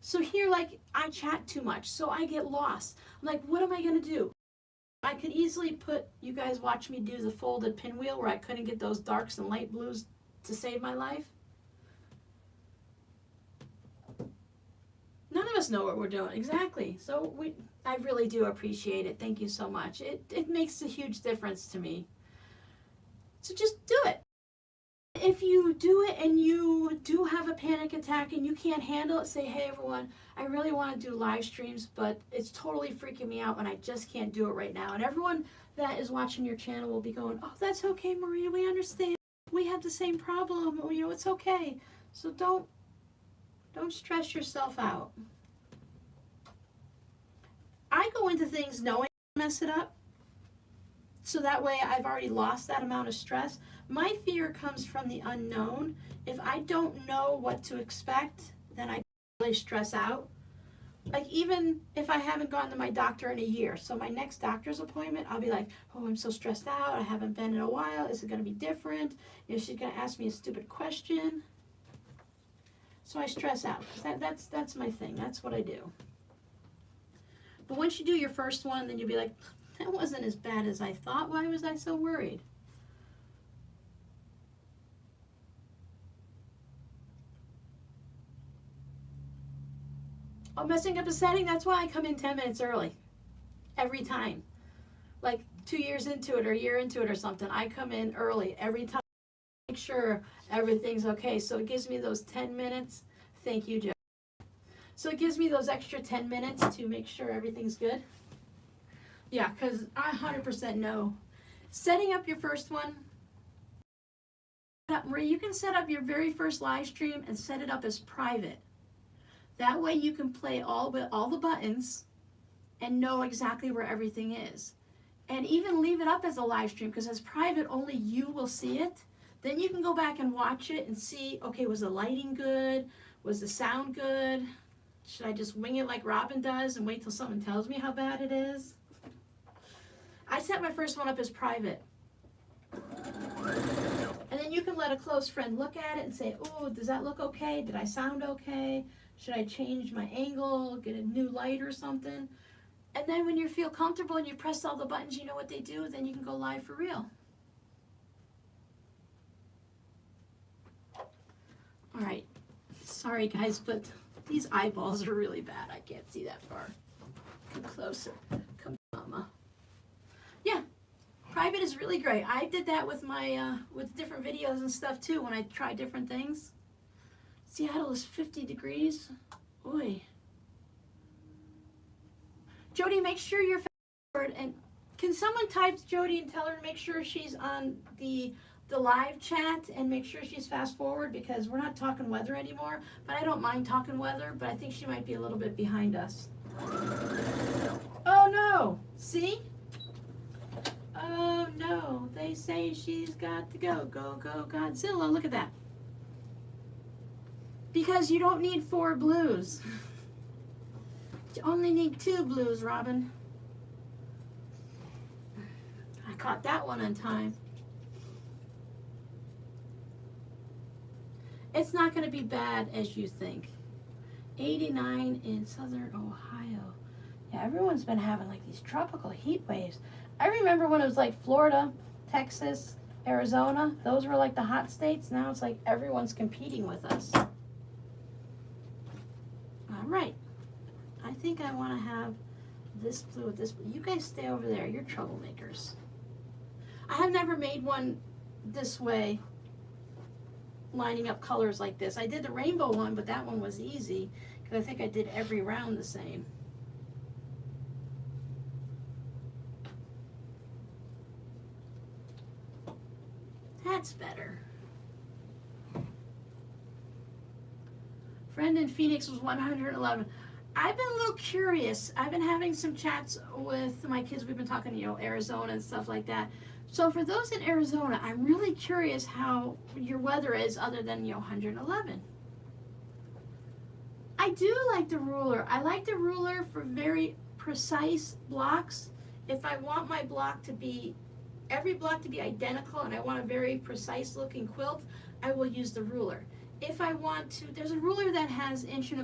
So here, like, I chat too much, so I get lost. I'm like, what am I going to do? I could easily put, you guys watch me do the folded pinwheel where I couldn't get those darks and light blues to save my life. None of us know what we're doing. Exactly. So I really do appreciate it. Thank you so much. It makes a huge difference to me. So just do it. If you do it and you do have a panic attack and you can't handle it, say, hey everyone, I really want to do live streams, but it's totally freaking me out and I just can't do it right now. And everyone that is watching your channel will be going, oh, that's okay, Maria, we understand. We have the same problem. You know, it's okay. So don't stress yourself out. I go into things knowing I mess it up, so that way I've already lost that amount of stress. My fear comes from the unknown. If I don't know what to expect, then I really stress out. Like, even if I haven't gone to my doctor in a year, so my next doctor's appointment, I'll be like, oh, I'm so stressed out, I haven't been in a while, is it going to be different? You know, she's going to ask me a stupid question. So I stress out. That's my thing. That's what I do. But once you do your first one, then you'll be like, that wasn't as bad as I thought. Why was I so worried? Oh, messing up a setting, that's why I come in 10 minutes early. Every time. Like 2 years into it or a year into it or something, I come in early every time. Make sure everything's okay. So it gives me those 10 minutes. Thank you, Joe. So it gives me those extra 10 minutes to make sure everything's good. Yeah, because I 100% know. Setting up your first one, Marie, you can set up your very first live stream and set it up as private. That way you can play all the buttons and know exactly where everything is. And even leave it up as a live stream, because as private, only you will see it. Then you can go back and watch it and see, okay, was the lighting good? Was the sound good? Should I just wing it like Robin does and wait till someone tells me how bad it is? I set my first one up as private. And then you can let a close friend look at it and say, oh, does that look okay? Did I sound okay? Should I change my angle, get a new light or something? And then when you feel comfortable and you press all the buttons, you know what they do, then you can go live for real. All right. Sorry, guys, but these eyeballs are really bad. I can't see that far. Come closer. Come, mama. Yeah, private is really great. I did that with my with different videos and stuff too when I tried different things. Seattle is 50 degrees. Boy. Jody, make sure you're forward, and can someone type Jody and tell her to make sure she's on the live chat and make sure she's fast forward, because we're not talking weather anymore, but I don't mind talking weather, but I think she might be a little bit behind us. Oh no, see? Oh no, they say she's got to go. Go, go, Godzilla, look at that. Because you don't need 4 blues. You only need 2 blues, Robin. I caught that one on time. It's not going to be bad as you think. 89 in southern Ohio. Yeah, everyone's been having like these tropical heat waves. I remember when it was like Florida, Texas, Arizona. Those were like the hot states. Now it's like everyone's competing with us. All right. I think I want to have this blue with this blue. You guys stay over there. You're troublemakers. I have never made one this way, lining up colors like this. I did the rainbow one, but that one was easy because I think I did every round the same. That's better. Friend in Phoenix was 111. I've been a little curious. I've been having some chats with my kids. We've been talking, you know, Arizona and stuff like that. So for those in Arizona, I'm really curious how your weather is other than, you know, 111. I do like the ruler. I like the ruler for very precise blocks. If I want my block to be, every block to be identical and I want a very precise looking quilt, I will use the ruler. If I want to, there's a ruler that has 1¼ inch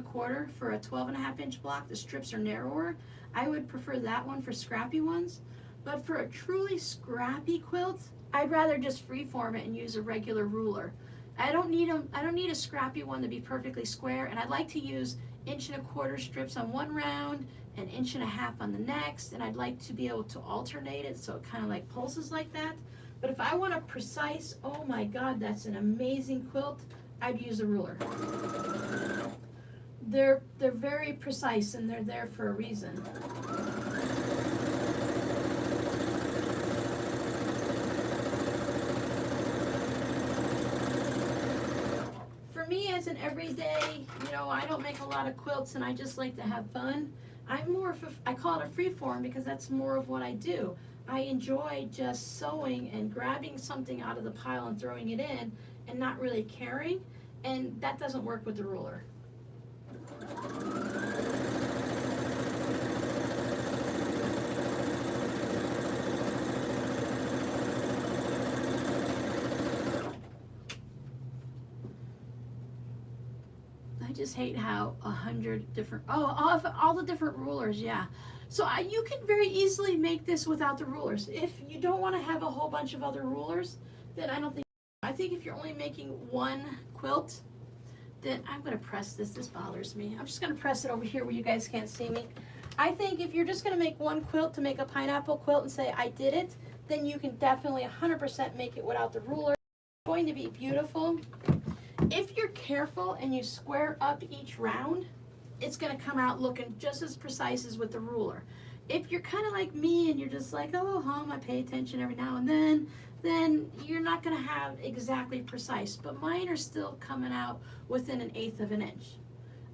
for a 12.5-inch block. The strips are narrower. I would prefer that one for scrappy ones. But for a truly scrappy quilt, I'd rather just freeform it and use a regular ruler. I don't need a scrappy one to be perfectly square, and I'd like to use 1¼ inch strips on one round and 1.5 inches on the next, and I'd like to be able to alternate it so it kind of like pulses like that. But if I want a precise, oh my God, that's an amazing quilt, I'd use a ruler. They're very precise and they're there for a reason. For me, as an everyday, you know, I don't make a lot of quilts and I just like to have fun. I'm more of I call it a freeform because that's more of what I do. I enjoy just sewing and grabbing something out of the pile and throwing it in and not really caring, and that doesn't work with the ruler. I just hate how 100 different, all the different rulers, yeah. So you can very easily make this without the rulers. If you don't want to have a whole bunch of other rulers, then I think if you're only making one quilt, then I'm going to press this. This bothers me. I'm just going to press it over here where you guys can't see me. I think if you're just going to make one quilt to make a pineapple quilt and say, I did it, then you can definitely 100% make it without the ruler. It's going to be beautiful. If you're careful and you square up each round, it's going to come out looking just as precise as with the ruler. If you're kind of like me and you're just like, oh, home, I pay attention every now and then you're not going to have exactly precise. But mine are still coming out within 1/8 of an inch.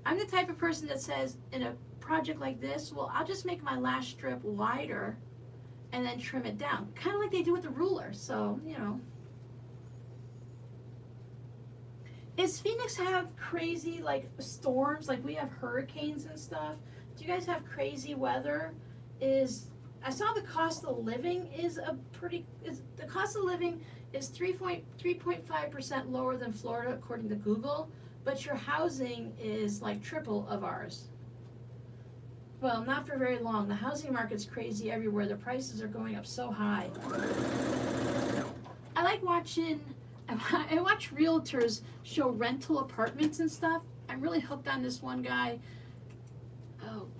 I'm the type of person that says in a project like this, well, I'll just make my last strip wider and then trim it down. Kind of like they do with the ruler. So, you know. Is Phoenix have crazy like storms? Like we have hurricanes and stuff. Do you guys have crazy weather? I saw the cost of living is the cost of living is 3.5% lower than Florida according to Google, but your housing is like triple of ours. Well, not for very long. The housing market's crazy everywhere. The prices are going up so high. I like watching. I watch realtors show rental apartments and stuff. I'm really hooked on this one guy,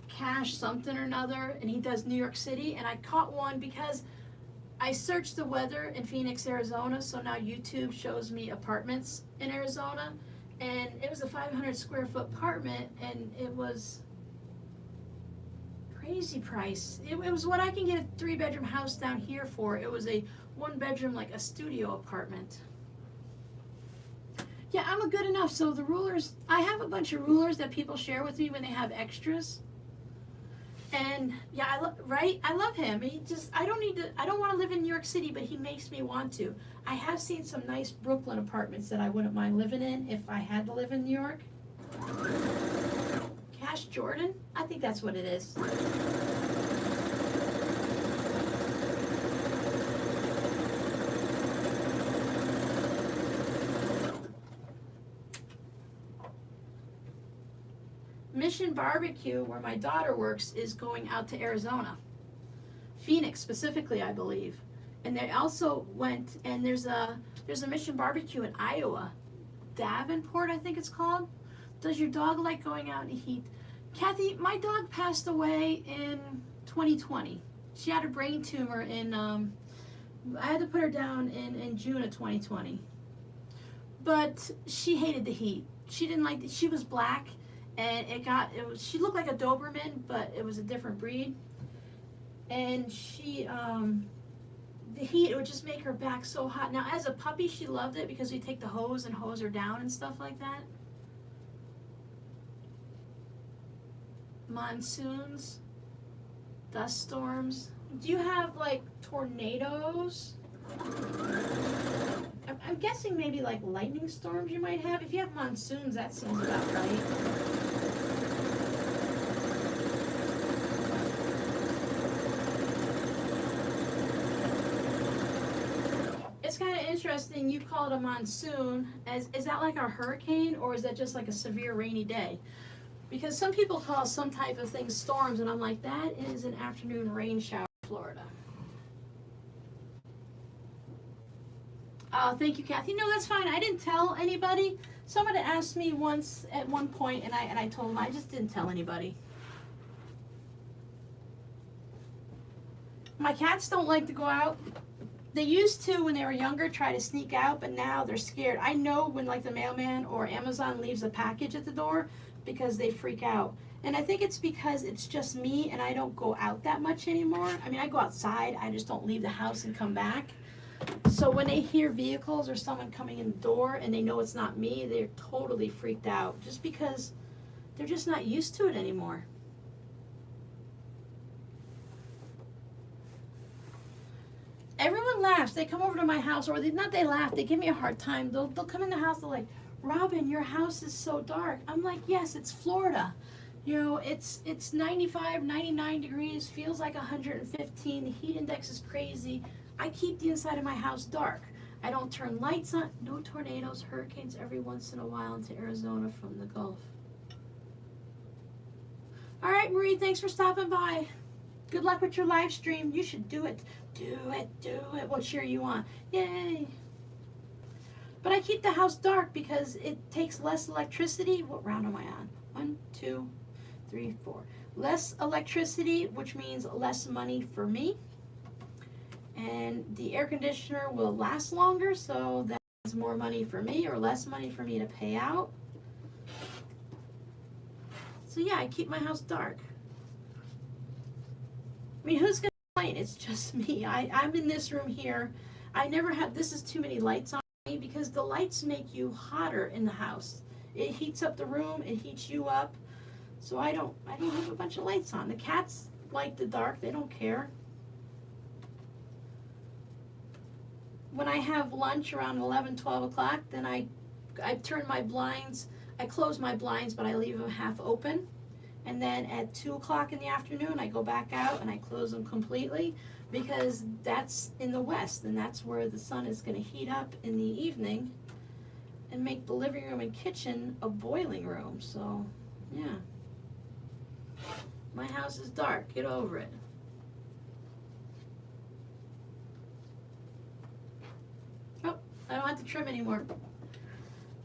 Cash something or another, and he does New York City, and I caught one because I searched the weather in Phoenix, Arizona, so now YouTube shows me apartments in Arizona, And it was a 500 square foot apartment, and it was crazy price. It was what I can get a 3-bedroom house down here for. It was a 1-bedroom, like a studio apartment. Yeah, I'm a good enough. So the rulers, I have a bunch of rulers that people share with me when they have extras. And yeah, I love him. He just, I don't want to live in New York City, but he makes me want to. I have seen some nice Brooklyn apartments that I wouldn't mind living in if I had to live in New York. Cash Jordan? I think that's what it is. Mission Barbecue, where my daughter works, is going out to Arizona. Phoenix specifically, I believe. And they also went, and there's a Mission Barbecue in Iowa. Davenport, I think it's called. Does your dog like going out in the heat? Kathy, my dog passed away in 2020. She had a brain tumor in, I had to put her down in June of 2020. But she hated the heat. She didn't like, she was black, and she looked like a Doberman, but it was a different breed. And she, the heat, it would just make her back so hot. Now, as a puppy, she loved it because we take the hose and hose her down and stuff like that. Monsoons, dust storms. Do you have like tornadoes? I'm guessing maybe like lightning storms you might have. If you have monsoons, that seems about right. It's kind of interesting you call it a monsoon. Is that like a hurricane, or is that just like a severe rainy day? Because some people call some type of thing storms, and I'm like, that is an afternoon rain shower in Florida. Thank you, Kathy. No, that's fine. I didn't tell anybody. Someone had asked me once at one point, and I told them I just didn't tell anybody. My cats don't like to go out. They used to when they were younger, try to sneak out, but now they're scared. I know when like the mailman or Amazon leaves a package at the door because they freak out. And I think it's because it's just me and I don't go out that much anymore. I mean, I go outside, I just don't leave the house and come back. So when they hear vehicles or someone coming in the door and they know it's not me, they're totally freaked out just because they're just not used to it anymore. Everyone laughs. They come over to my house, or they laugh, they give me a hard time. They'll come in the house, they're like, Robin, your house is so dark. I'm like, yes, it's Florida. You know, it's 95, 99 degrees, feels like 115. The heat index is crazy. I keep the inside of my house dark. I don't turn lights on. No tornadoes, hurricanes every once in a while into Arizona from the Gulf. All right, Marie, thanks for stopping by. Good luck with your live stream. You should do it. Do it, do it. What cheer you on? Yay. But I keep the house dark because it takes less electricity. What round am I on? 1, 2, 3, 4. Less electricity, which means less money for me. And the air conditioner will last longer, so that's more money for me or less money for me to pay out. So yeah, I keep my house dark. I mean, who's going to complain? It's just me. I'm in this room here. I never have, this is too many lights on me because the lights make you hotter in the house. It heats up the room, it heats you up. So I don't have a bunch of lights on. The cats like the dark, they don't care. When I have lunch around 11, 12 o'clock, then I turn my blinds, I close my blinds, but I leave them half open. And then at 2 o'clock in the afternoon, I go back out and I close them completely because that's in the west and that's where the sun is going to heat up in the evening and make the living room and kitchen a boiling room. So, yeah. My house is dark. Get over it. Oh, I don't have to trim anymore.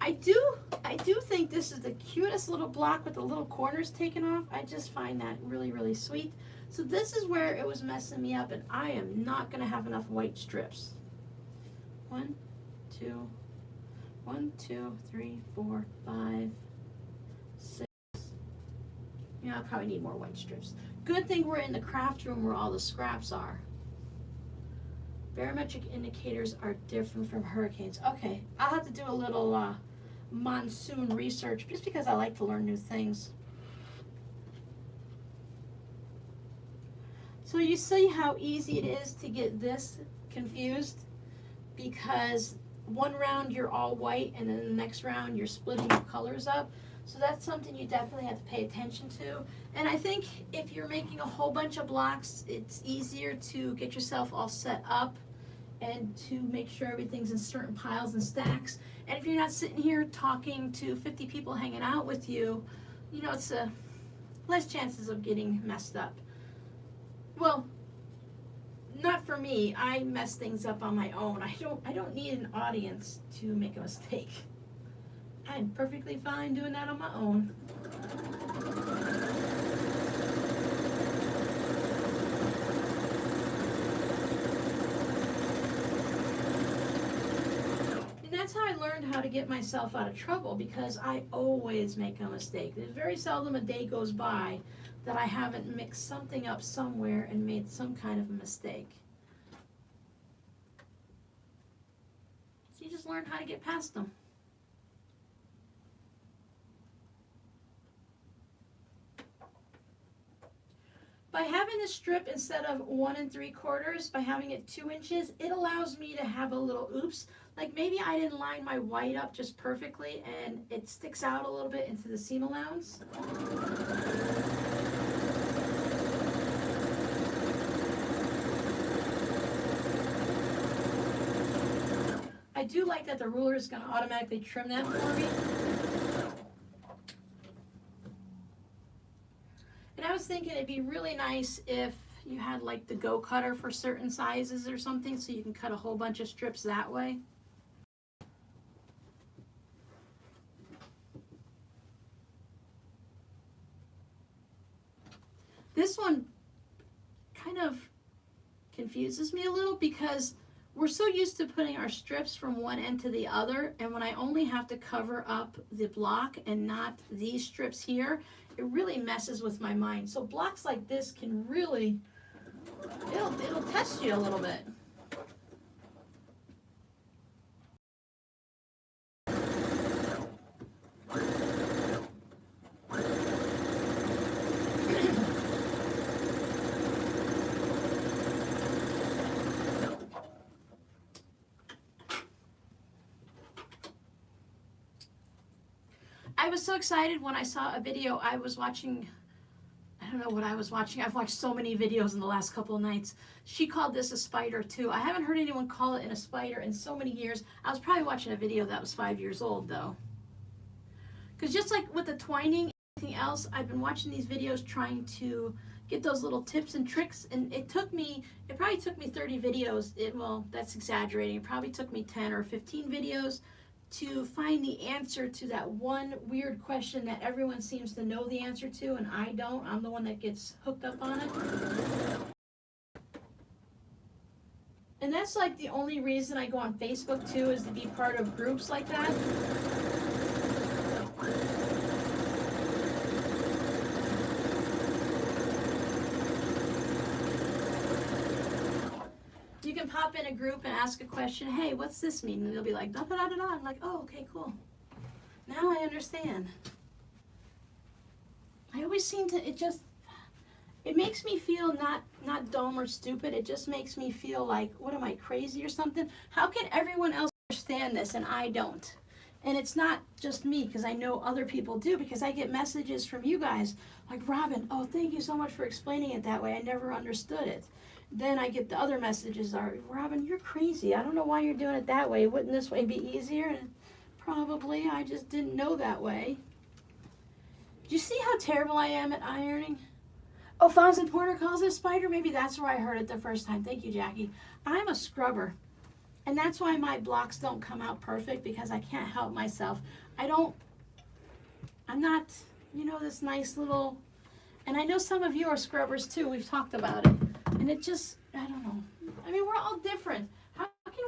I do think this is the cutest little block with the little corners taken off. I just find that really, really sweet. So this is where it was messing me up, and I am not going to have enough white strips. 1, 2, 1, 2, 3, 4, 5, 6. Yeah, I'll probably need more white strips. Good thing we're in the craft room where all the scraps are. Barometric indicators are different from hurricanes. Okay, I'll have to do a little monsoon research just because I like to learn new things. So you see how easy it is to get this confused, because one round you're all white and then the next round you're splitting your colors up. So that's something you definitely have to pay attention to. And I think if you're making a whole bunch of blocks, it's easier to get yourself all set up and to make sure everything's in certain piles and stacks. And if you're not sitting here talking to 50 people hanging out with you, you know, it's less chances of getting messed up. Well, not for me. I mess things up on my own. I don't need an audience to make a mistake. I'm perfectly fine doing that on my own. And that's how I learned how to get myself out of trouble, because I always make a mistake. There's very seldom a day goes by that I haven't mixed something up somewhere and made some kind of a mistake. So you just learn how to get past them. By having the strip instead of 1 3/4, by having it 2 inches, it allows me to have a little oops. Like maybe I didn't line my white up just perfectly and it sticks out a little bit into the seam allowance. I do like that the ruler is going to automatically trim that for me. And I was thinking it'd be really nice if you had like the go cutter for certain sizes or something, so you can cut a whole bunch of strips that way. This one kind of confuses me a little because we're so used to putting our strips from one end to the other, and when I only have to cover up the block and not these strips here, it really messes with my mind. So blocks like this can really, it'll test you a little bit. I was so excited when I saw a video I was watching. I don't know what I was watching. I've watched so many videos in the last couple of nights. She called this a spider too. I haven't heard anyone call it a spider in so many years. I was probably watching a video that was 5 years old though. Because just like with the twining and everything else, I've been watching these videos trying to get those little tips and tricks, and it probably took me 30 videos. Well, that's exaggerating. It probably took me 10 or 15 videos to find the answer to that one weird question that everyone seems to know the answer to, and I don't. I'm the one that gets hooked up on it. And that's like the only reason I go on Facebook too, is to be part of groups like that. You can pop in a group and ask a question, hey, what's this mean? And they'll be like, da da da da da. I'm like, oh, okay, cool. Now I understand. I always seem to, it makes me feel not dumb or stupid. It just makes me feel like, what am I, crazy or something? How can everyone else understand this and I don't? And it's not just me, because I know other people do, because I get messages from you guys like, Robin, oh, thank you so much for explaining it that way. I never understood it. Then I get the other messages are, Robin, you're crazy. I don't know why you're doing it that way. Wouldn't this way be easier? And probably, I just didn't know that way. Do you see how terrible I am at ironing? Oh, Fonz Porter calls it a spider? Maybe that's where I heard it the first time. Thank you, Jackie. I'm a scrubber. And that's why my blocks don't come out perfect, because I can't help myself. I'm not, you know, this nice little, and I know some of you are scrubbers too. We've talked about it. And it just, I don't know. I mean, we're all different. How can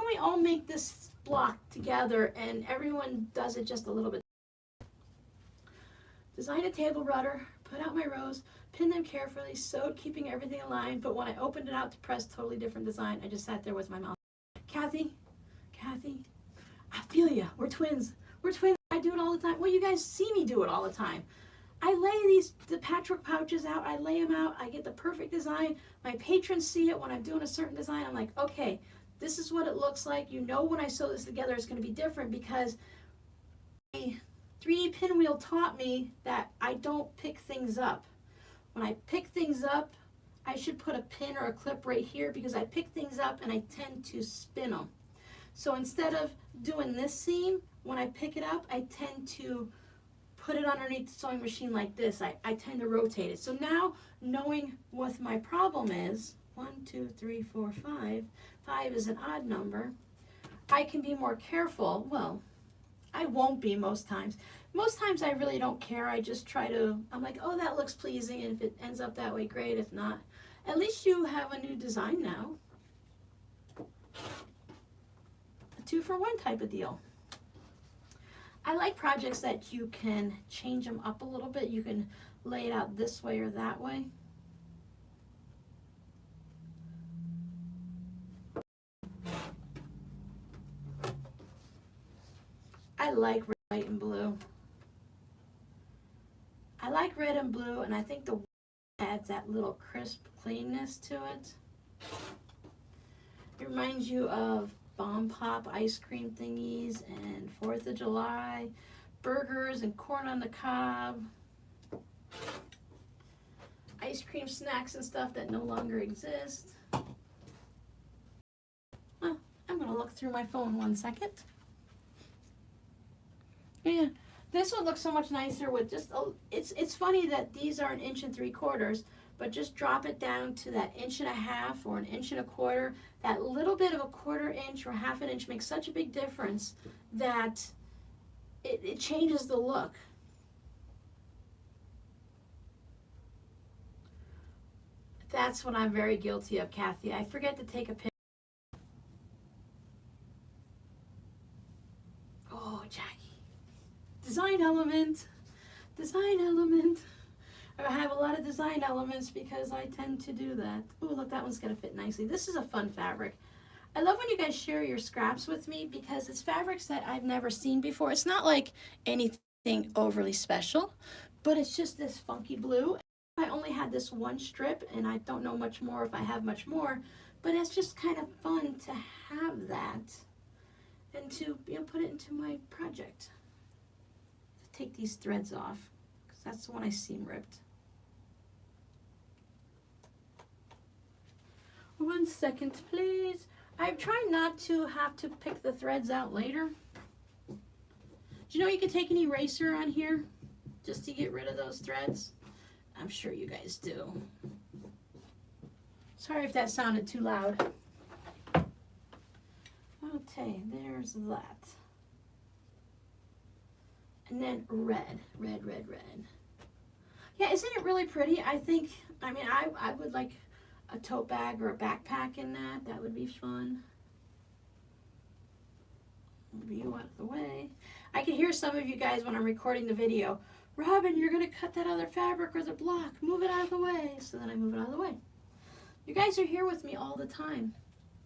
we we all make this block together and everyone does it just a little bit. Design a table rudder, put out my rows, pin them carefully, sewed, keeping everything aligned, but when I opened it out to press, totally different design. I just sat there with my mouth. Kathy, I feel ya. We're twins. We're twins. I do it all the time. Well, you guys see me do it all the time. I lay the patchwork pouches out. I lay them out. I get the perfect design. My patrons see it when I'm doing a certain design. I'm like, okay, this is what it looks like. You know, when I sew this together, it's going to be different because the 3D pinwheel taught me that I don't pick things up. When I pick things up, I should put a pin or a clip right here because I pick things up and I tend to spin them. So instead of doing this seam, when I pick it up, I tend to put it underneath the sewing machine like this. I tend to rotate it. So now, knowing what my problem is, 1, 2, 3, 4, 5, 5 is an odd number, I can be more careful. Well, I won't be most times. Most times I really don't care. I just try to, I'm like, oh, that looks pleasing, and if it ends up that way, great. If not, at least you have a new design now. A 2-for-1 type of deal. I like projects that you can change them up a little bit. You can lay it out this way or that way. I like red, white, and blue. I like red and blue, and I think the white adds that little crisp cleanness to it. It reminds you of bomb pop ice cream thingies and 4th of July, burgers and corn on the cob, ice cream snacks and stuff that no longer exist. Oh, I'm gonna look through my phone 1 second. Yeah, this would look so much nicer with just, it's funny that these are 1 3/4 inches, but just drop it down to that 1.5 inches or 1 1/4 inches. That little bit of a 1/4 inch or 1/2 inch makes such a big difference that it changes the look. That's what I'm very guilty of, Kathy. I forget to take a picture. Oh, Jackie. Design element. Design element. I have a lot of design elements because I tend to do that. Oh, look, that one's going to fit nicely. This is a fun fabric. I love when you guys share your scraps with me because it's fabrics that I've never seen before. It's not like anything overly special, but it's just this funky blue. I only had this 1 strip, and I don't know much more if I have much more, but it's just kind of fun to have that and to, you know, put it into my project. Take these threads off because that's the one I seam ripped. 1 second, please. I'm trying not to have to pick the threads out later. Do you know you can take an eraser on here just to get rid of those threads? I'm sure you guys do. Sorry if that sounded too loud. Okay, there's that. And then red. Yeah, isn't it really pretty? I think, I mean, I would like a tote bag or a backpack in that. That would be fun. Move you out of the way. I can hear some of you guys when I'm recording the video. Robin, you're going to cut that other fabric or the block. Move it out of the way. So then I move it out of the way. You guys are here with me all the time.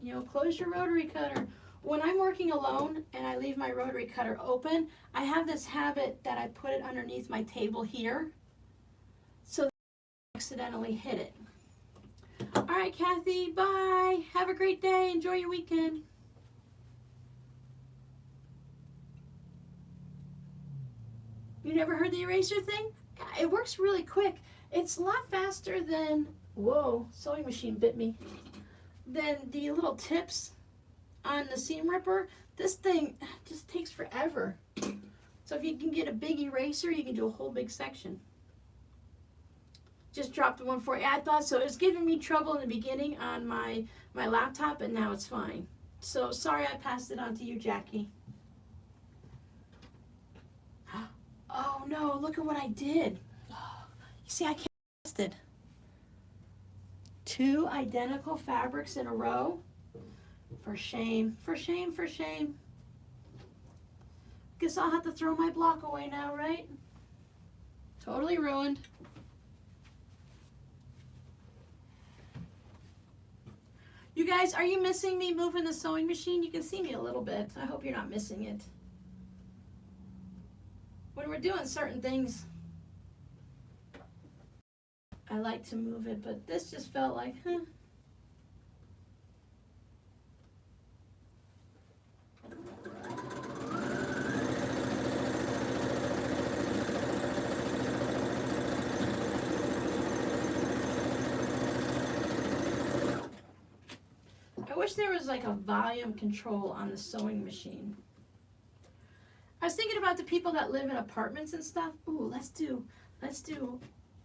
You know, close your rotary cutter. When I'm working alone and I leave my rotary cutter open, I have this habit that I put it underneath my table here so that I accidentally hit it. All right, Kathy, bye. Have a great day. Enjoy your weekend. You never heard the eraser thing? It works really quick. It's a lot faster than, whoa, sewing machine bit me, than the little tips on the seam ripper. This thing just takes forever. So if you can get a big eraser, you can do a whole big section. Just dropped one for you. I thought so. It was giving me trouble in the beginning on my laptop, and now it's fine. So sorry I passed it on to you, Jackie. Oh no, look at what I did. You see, I casted 2 identical fabrics in a row. For shame, for shame, for shame. Guess I'll have to throw my block away now, right? Totally ruined. You guys, are you missing me moving the sewing machine? You can see me a little bit. I hope you're not missing it. When we're doing certain things, I like to move it, but this just felt like, I wish there was like a volume control on the sewing machine. I was thinking about the people that live in apartments and stuff. Ooh, let's do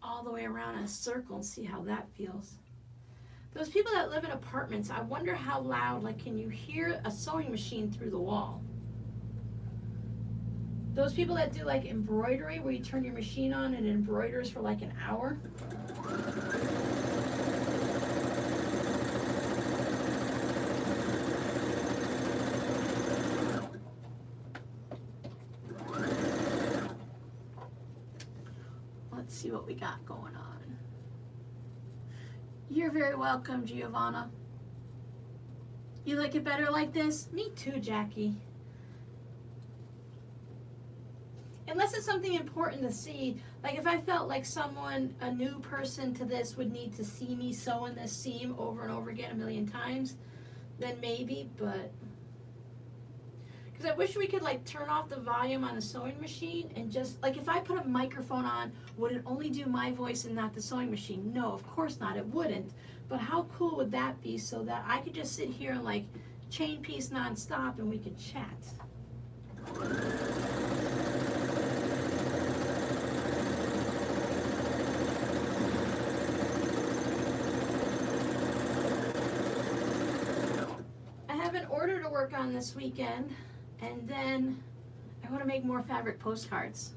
all the way around in a circle and see how that feels. Those people that live in apartments, I wonder how loud, like, can you hear a sewing machine through the wall? Those people that do like embroidery, where you turn your machine on and it embroiders for like an hour. Let's see what we got going on. You're very welcome, Giovanna. You like it better like this? Me too, Jackie. Unless it's something important to see, like if I felt like someone, a new person to this, would need to see me sewing this seam over and over again a million times, then maybe, but because I wish we could like turn off the volume on the sewing machine and just, like if I put a microphone on, would it only do my voice and not the sewing machine? No, of course not, it wouldn't. But how cool would that be, so that I could just sit here and like chain piece nonstop and we could chat? I have an order to work on this weekend, and then I want to make more fabric postcards.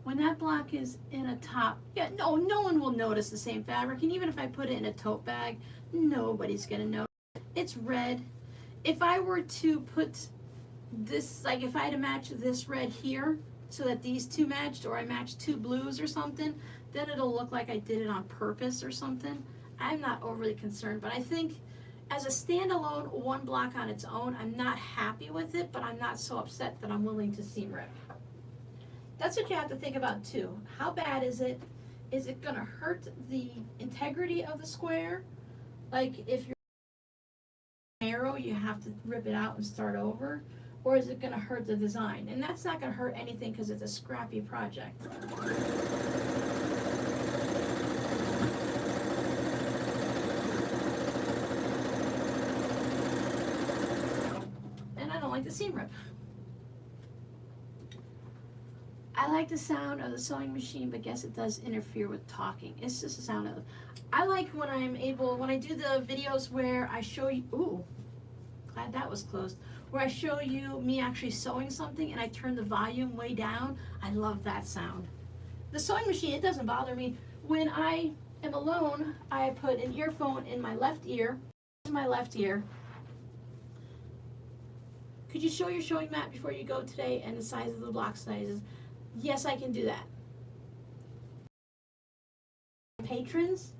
When that block is in a top, yeah, no one will notice the same fabric, and even if I put it in a tote bag, nobody's gonna know. It's red. If I were to put this, like if I had to match this red here, so that these two matched, or I matched two blues or something, then it'll look like I did it on purpose or something. I'm not overly concerned, but I think as a standalone one block on its own, I'm not happy with it, but I'm not so upset that I'm willing to seam rip. That's what you have to think about too. How bad is it? Is it gonna hurt the integrity of the square? Like if you're narrow, you have to rip it out and start over? Or is it gonna hurt the design? And that's not gonna hurt anything because it's a scrappy project. And I don't like the seam rip. I like the sound of the sewing machine, but guess it does interfere with talking. It's just the sound of it. I like when I'm able, when I do the videos where I show you, ooh, glad that was closed, where I show you me actually sewing something and I turn the volume way down. I love that sound. The sewing machine, it doesn't bother me. When I am alone, I put an earphone in my left ear. My left ear. Could you show your showing mat before you go today and the size of the block sizes? Yes, I can do that. Patrons,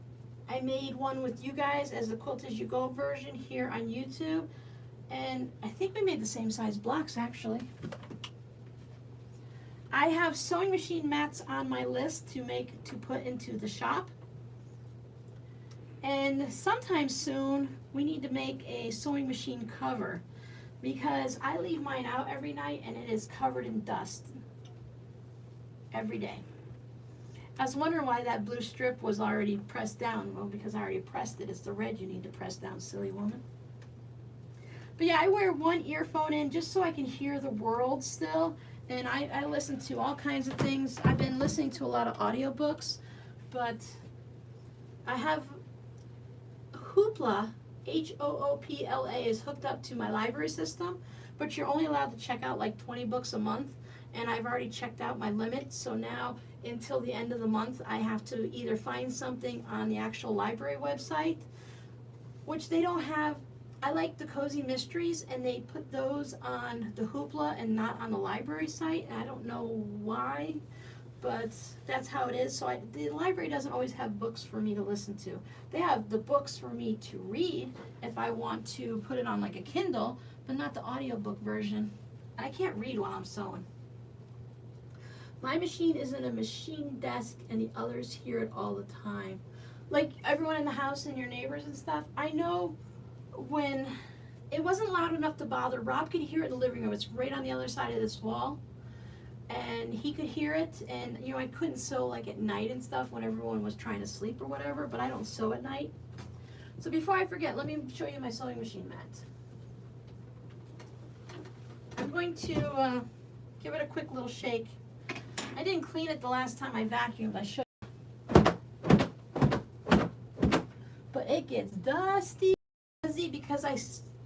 I made one with you guys as the Quilt As You Go version here on YouTube, and I think we made the same size blocks actually. I have sewing machine mats on my list to put into the shop, and sometime soon we need to make a sewing machine cover, because I leave mine out every night and it is covered in dust every day. I was wondering why that blue strip was already pressed down. Well, because I already pressed it. It's the red you need to press down, silly woman. But yeah, I wear one earphone in just so I can hear the world still. And I listen to all kinds of things. I've been listening to a lot of audiobooks, but I have Hoopla, Hoopla, is hooked up to my library system, but you're only allowed to check out like 20 books a month. And I've already checked out my limit, so now until the end of the month I have to either find something on the actual library website, which they don't have. I like the Cozy Mysteries, and they put those on the Hoopla and not on the library site, and I don't know why, but that's how it is. So the library doesn't always have books for me to listen to. They have the books for me to read if I want to put it on like a Kindle, but not the audiobook version. I can't read while I'm sewing. My machine is in a machine desk, and the others hear it all the time. Like everyone in the house and your neighbors and stuff. I know when it wasn't loud enough to bother, Rob could hear it in the living room. It's right on the other side of this wall. And he could hear it, and you know, I couldn't sew like at night and stuff when everyone was trying to sleep or whatever, but I don't sew at night. So before I forget, let me show you my sewing machine mat. I'm going to give it a quick little shake. I didn't clean it the last time I vacuumed. I should. But it gets dusty, fuzzy, because I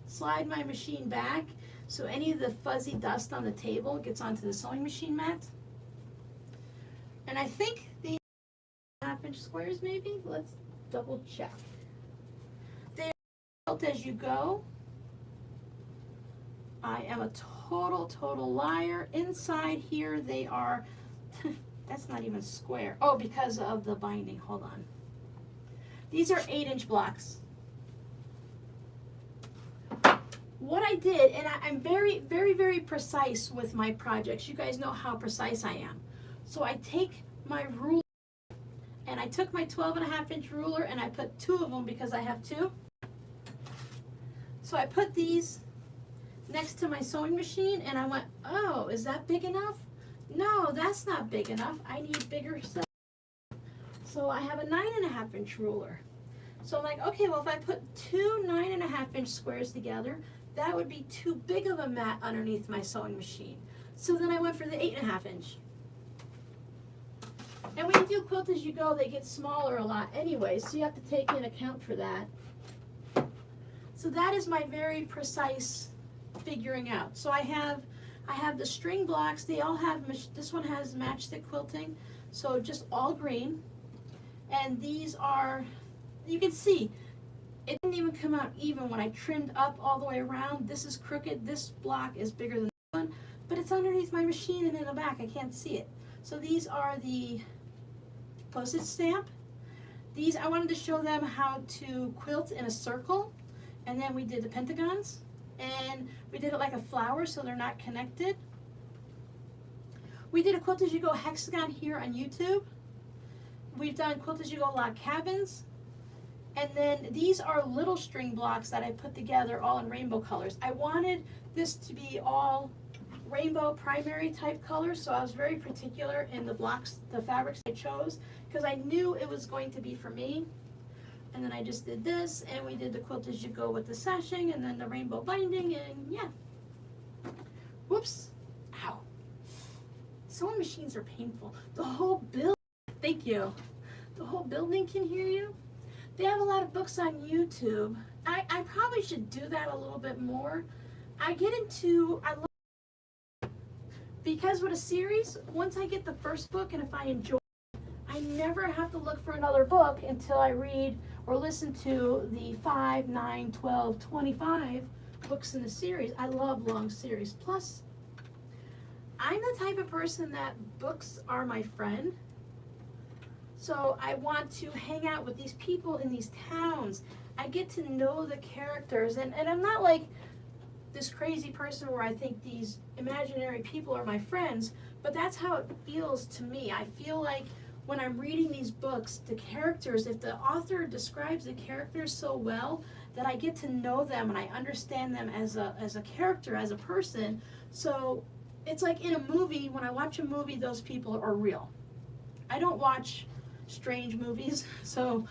slide my machine back, so any of the fuzzy dust on the table gets onto the sewing machine mat. And I think the 1/2 inch squares maybe? Let's double check. They are built as you go. I am a total liar. Inside here they are, that's not even square. Oh, because of the binding, hold on. These are 8-inch blocks. What I did, and I'm very precise with my projects. You guys know how precise I am. So I take my ruler, and I took my 12.5 inch ruler, and I put 2 of them because I have 2. So I put these next to my sewing machine, and I went, oh, is that big enough? No, that's not big enough. I need bigger stuff. So I have a 9.5 inch ruler. So I'm like, okay, well, if I put 2 9.5 inch squares together, that would be too big of a mat underneath my sewing machine. So then I went for the 8.5 inch. And when you do quilt as you go, they get smaller a lot anyway, so you have to take in account for that. So that is my very precise figuring out. So I have the string blocks. They all have, this one has matchstick quilting, so just all green. And these are, you can see, it didn't even come out even when I trimmed up all the way around. This is crooked. This block is bigger than this one, but it's underneath my machine and in the back. I can't see it. So these are the postage stamp. These, I wanted to show them how to quilt in a circle, and then we did the pentagons, and we did it like a flower so they're not connected. We did a quilt as you go hexagon here on YouTube. We've done quilt as you go log cabins. And then these are little string blocks that I put together all in rainbow colors. I wanted this to be all rainbow primary type colors, so I was very particular in the blocks, the fabrics I chose, because I knew it was going to be for me. And then I just did this, and we did the quilt as you go with the sashing, and then the rainbow binding, and yeah. Whoops. Ow. Sewing machines are painful. The whole building, thank you. The whole building can hear you. They have a lot of books on YouTube. I probably should do that a little bit more. I love, because with a series, once I get the first book, and if I enjoy it, I never have to look for another book until I read or listen to the 5, 9, 12, 25 books in the series. I love long series. Plus, I'm the type of person that books are my friend. So I want to hang out with these people in these towns. I get to know the characters, and I'm not like this crazy person where I think these imaginary people are my friends, but that's how it feels to me. I feel like when I'm reading these books, the characters, if the author describes the characters so well, that I get to know them and I understand them as a character, as a person. So it's like in a movie, when I watch a movie, those people are real. I don't watch strange movies, so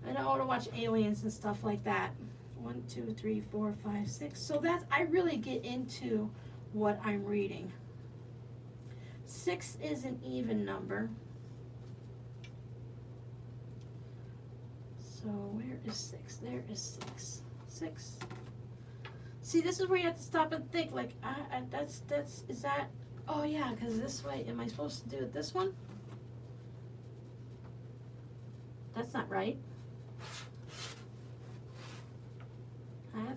I don't want to watch aliens and stuff like that. 1, 2, 3, 4, 5, 6. So that's, I really get into what I'm reading. 6 is an even number. So where is 6? There is 6. 6. See, this is where you have to stop and think, like, is that, oh yeah, because this way, am I supposed to do it this one? That's not right.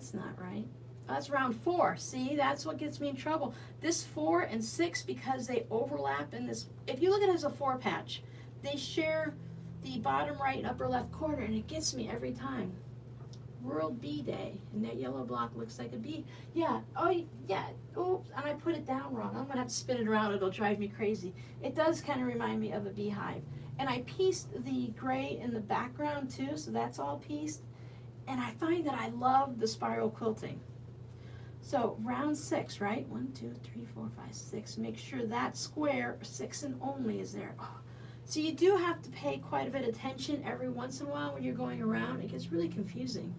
that's not right. That's round 4. See, that's what gets me in trouble. This 4 and 6, because they overlap in this, if you look at it as a 4 patch, they share the bottom right and upper left corner, and it gets me every time. World Bee Day, and that yellow block looks like a bee. Yeah, oh yeah, oops, and I put it down wrong. I'm gonna have to spin it around, it'll drive me crazy. It does kind of remind me of a beehive. And I pieced the gray in the background too, so that's all pieced. And I find that I love the spiral quilting. So round 6, right? 1, 2, 3, 4, 5, 6. Make sure that square, 6 and only, is there. Oh. So you do have to pay quite a bit of attention every once in a while when you're going around. It gets really confusing.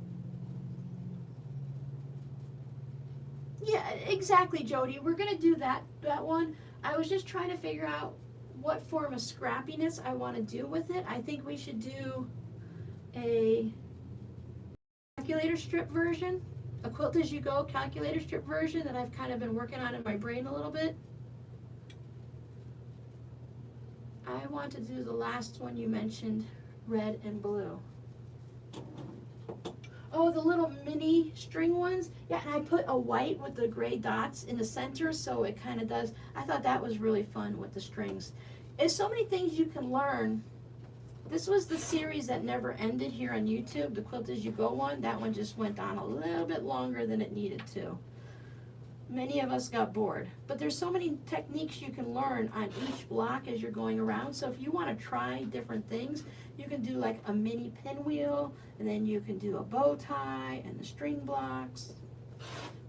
Yeah, exactly, Jody. We're gonna do that one. I was just trying to figure out what form of scrappiness I want to do with it. I think we should do a calculator strip version, a quilt as you go calculator strip version that I've kind of been working on in my brain a little bit. I want to do the last one you mentioned, red and blue. Oh, the little mini string ones? Yeah, and I put a white with the gray dots in the center, so it kind of does. I thought that was really fun with the strings. There's so many things you can learn. This was the series that never ended here on YouTube, the Quilt As You Go one. That one just went on a little bit longer than it needed to. Many of us got bored. But there's so many techniques you can learn on each block as you're going around. So if you want to try different things, you can do like a mini pinwheel, and then you can do a bow tie and the string blocks,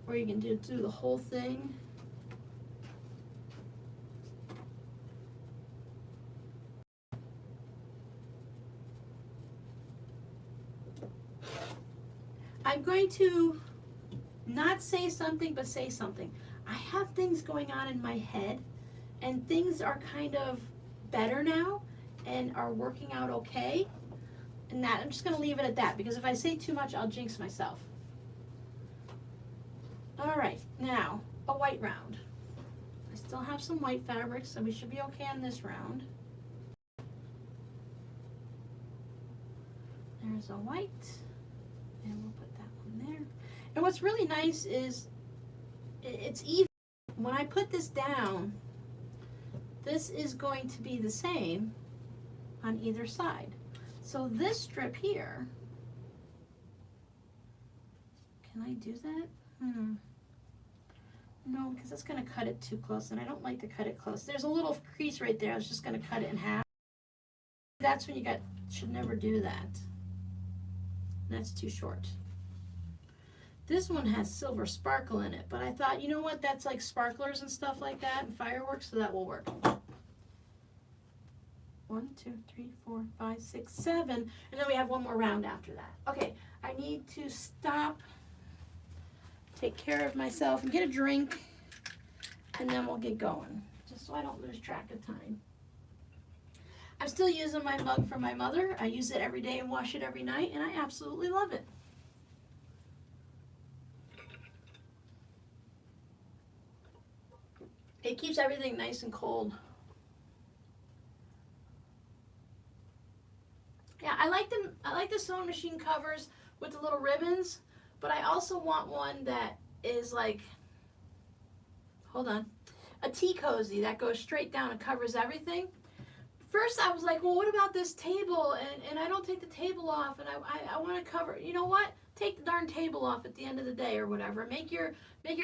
or you can do the whole thing. I'm going to not say something, but say something. I have things going on in my head, and things are kind of better now and are working out okay. And that, I'm just going to leave it at that, because if I say too much, I'll jinx myself. All right, now a white round. I still have some white fabric, so we should be okay on this round. There's a white, and we'll put that one there. And what's really nice is it's even. When I put this down, this is going to be the same on either side. So this strip here, can I do that? No, because that's going to cut it too close, and I don't like to cut it close. There's a little crease right there. I was just going to cut it in half. That's when you should never do that. That's too short. This one has silver sparkle in it, but I thought, you know what, that's like sparklers and stuff like that and fireworks, so that will work. 1, 2, 3, 4, 5, 6, 7, and then we have one more round after that. Okay, I need to stop, take care of myself, and get a drink, and then we'll get going, just so I don't lose track of time. I'm still using my mug from my mother. I use it every day and wash it every night, and I absolutely love it. It keeps everything nice and cold. Yeah, I like them. I like the sewing machine covers with the little ribbons, but I also want one that is like, hold on, a tea cozy that goes straight down and covers everything. First I was like, well, what about this table? And I don't take the table off, and I want to cover, you know what? Take the darn table off at the end of the day or whatever. Make your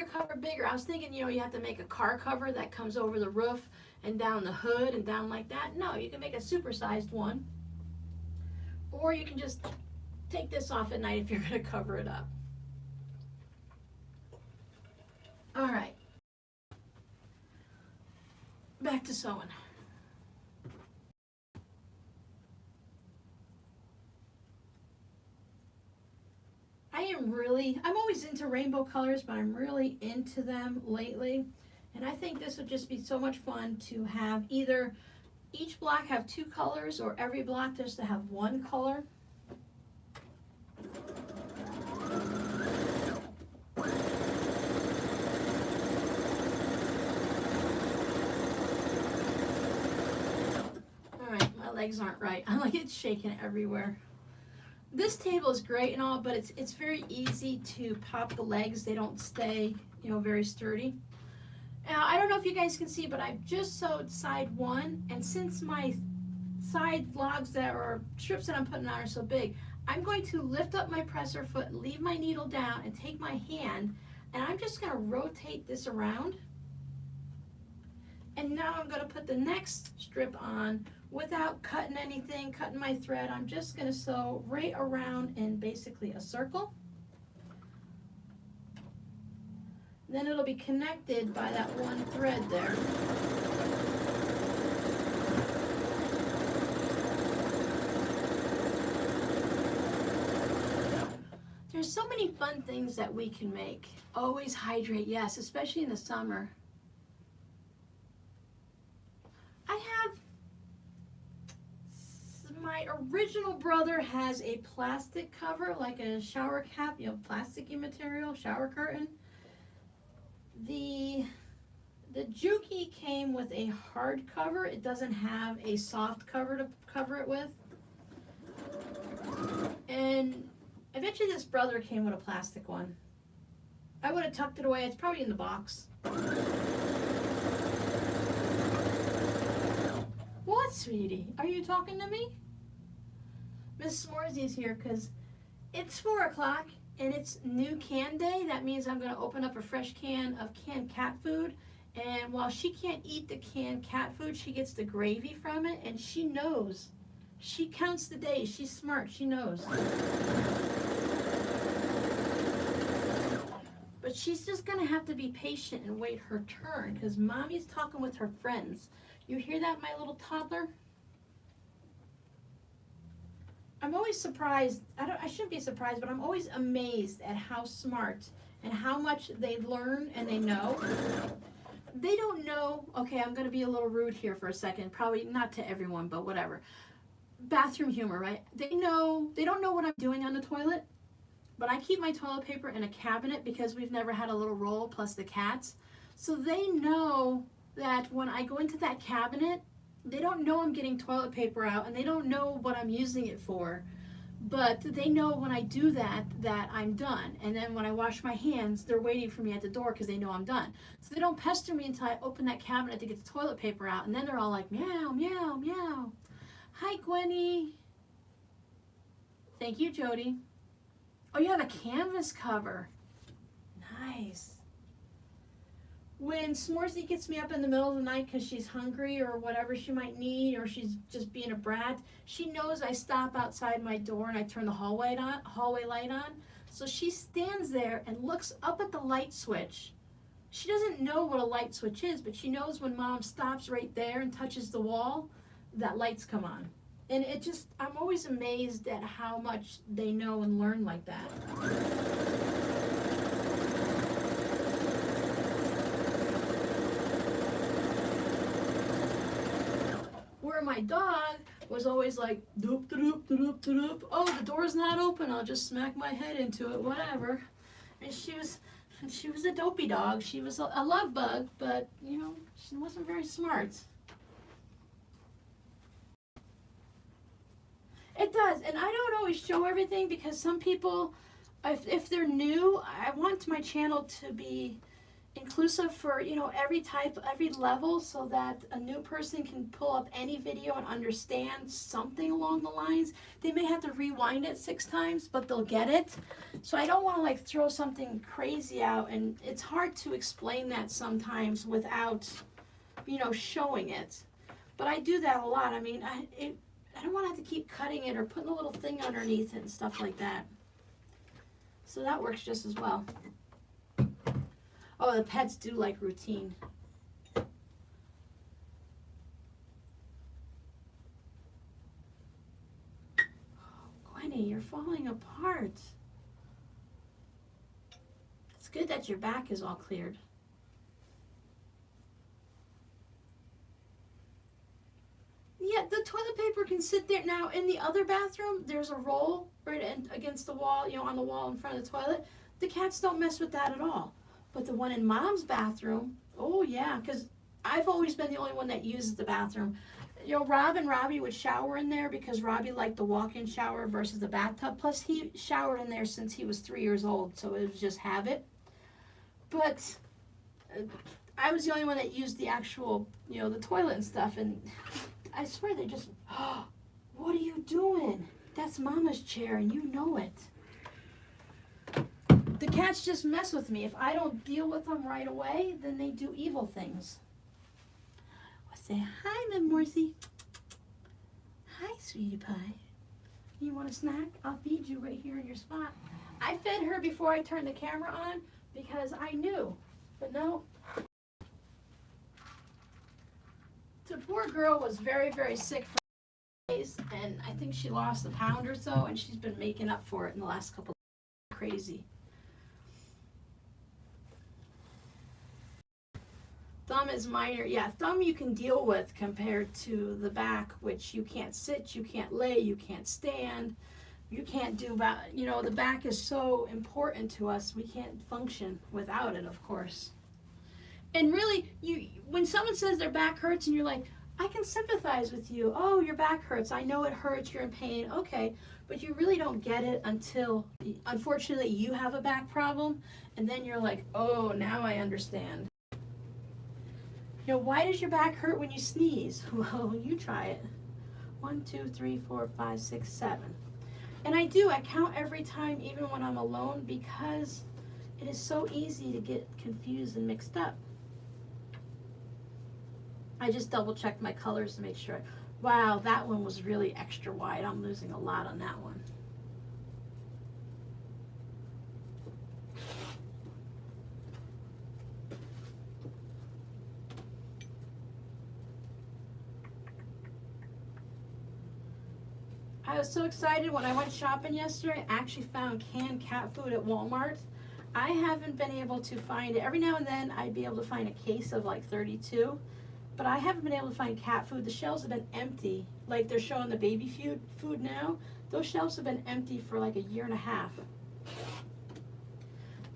cover bigger. I was thinking, you know, you have to make a car cover that comes over the roof and down the hood and down like that. No, you can make a supersized one. Or you can just take this off at night if you're going to cover it up. All right. Back to sewing. I'm always into rainbow colors, but I'm really into them lately. And I think this would just be so much fun to have either each block have 2 colors, or every block just to have 1 color. All right, my legs aren't right. I'm like, it's shaking everywhere. This table is great and all, but it's very easy to pop the legs. They don't stay, very sturdy. Now, I don't know if you guys can see, but I've just sewed side one, and since my side logs that or strips that I'm putting on are so big, I'm going to lift up my presser foot, leave my needle down, and take my hand, and I'm just going to rotate this around. And now I'm going to put the next strip on without cutting anything, cutting my thread. I'm just going to sew right around in basically a circle. Then it'll be connected by that one thread there. There's so many fun things that we can make. Always hydrate, yes, especially in the summer. My original brother has a plastic cover, like a shower cap, plasticky material, shower curtain. The Juki came with a hard cover. It doesn't have a soft cover to cover it with. And eventually this brother came with a plastic one. I would have tucked it away. It's probably in the box. What, sweetie? Are you talking to me? Miss S'moresy's here because it's 4 o'clock and it's new can day. That means I'm going to open up a fresh can of canned cat food. And while she can't eat the canned cat food, she gets the gravy from it, and she knows. She counts the days. She's smart. She knows. But she's just going to have to be patient and wait her turn because Mommy's talking with her friends. You hear that, my little toddler? I'm always surprised. I shouldn't be surprised, but I'm always amazed at how smart and how much they learn and they know. They don't know, okay, I'm going to be a little rude here for a second, probably not to everyone, but whatever. Bathroom humor, right? They don't know what I'm doing on the toilet, but I keep my toilet paper in a cabinet because we've never had a little roll plus the cats. So they know that when I go into that cabinet, they don't know I'm getting toilet paper out, and they don't know what I'm using it for, but they know when I do that I'm done. And then when I wash my hands, they're waiting for me at the door because they know I'm done. So they don't pester me until I open that cabinet to get the toilet paper out, and then they're all like, meow, meow, meow. Hi, Gwenny. Thank you, Jody. Oh, you have a canvas cover. Nice. When S'moresy gets me up in the middle of the night because she's hungry or whatever she might need, or she's just being a brat, she knows I stop outside my door and I turn the hallway light on. So she stands there and looks up at the light switch. She doesn't know what a light switch is, but she knows when Mom stops right there and touches the wall, that lights come on. And I'm always amazed at how much they know and learn like that. Where my dog was always like, doop, doop, doop, doop. Oh, the door's not open. I'll just smack my head into it, whatever. And she was a dopey dog. She was a love bug, but she wasn't very smart. It does, and I don't always show everything because some people, if they're new, I want my channel to be inclusive for every type, every level, so that a new person can pull up any video and understand something along the lines. They may have to rewind it 6 times, but they'll get it. So I don't want to like throw something crazy out, and it's hard to explain that sometimes without showing it. But I do that a lot. I mean, I don't want to have to keep cutting it or putting a little thing underneath it and stuff like that. So that works just as well. Oh, the pets do like routine. Oh, Gwenny, you're falling apart. It's good that your back is all cleared. Yeah, the toilet paper can sit there. Now, in the other bathroom, there's a roll right against the wall, on the wall in front of the toilet. The cats don't mess with that at all. But the one in Mom's bathroom, oh yeah, because I've always been the only one that uses the bathroom. you know, Rob and Robbie would shower in there because Robbie liked the walk-in shower versus the bathtub. Plus, he showered in there since he was 3 years old, so it was just habit. But I was the only one that used the actual, you know, the toilet and stuff. And I swear they just, oh, what are you doing? That's Mama's chair, and you know it. The cats just mess with me. If I don't deal with them right away, then they do evil things. Say hi, Mem Morsi. Hi, sweetie pie. You want a snack? I'll feed you right here in your spot. I fed her before I turned the camera on because I knew, but no. The poor girl was very, very sick for days, and I think she lost a pound or so, and she's been making up for it in the last couple of days. Crazy. Thumb is minor. Yeah, thumb you can deal with compared to the back, which you can't sit, you can't lay, you can't stand, you can't do about, you know, the back is so important to us. We can't function without it, of course. And really, when someone says their back hurts and you're like, I can sympathize with you. Oh, your back hurts. I know it hurts. You're in pain. Okay. But you really don't get it until, unfortunately, you have a back problem. And then you're like, oh, now I understand. You know, why does your back hurt when you sneeze? Well, you try it. 1, 2, 3, 4, 5, 6, 7. And I count every time, even when I'm alone, because it is so easy to get confused and mixed up. I just double checked my colors to make sure. Wow, that one was really extra wide. I'm losing a lot on that one. I was so excited when I went shopping yesterday. I actually found canned cat food at Walmart. I haven't been able to find it. Every now and then I'd be able to find a case of like 32, but I haven't been able to find cat food. The shelves have been empty. Like they're showing the baby food now. Those shelves have been empty for like a year and a half.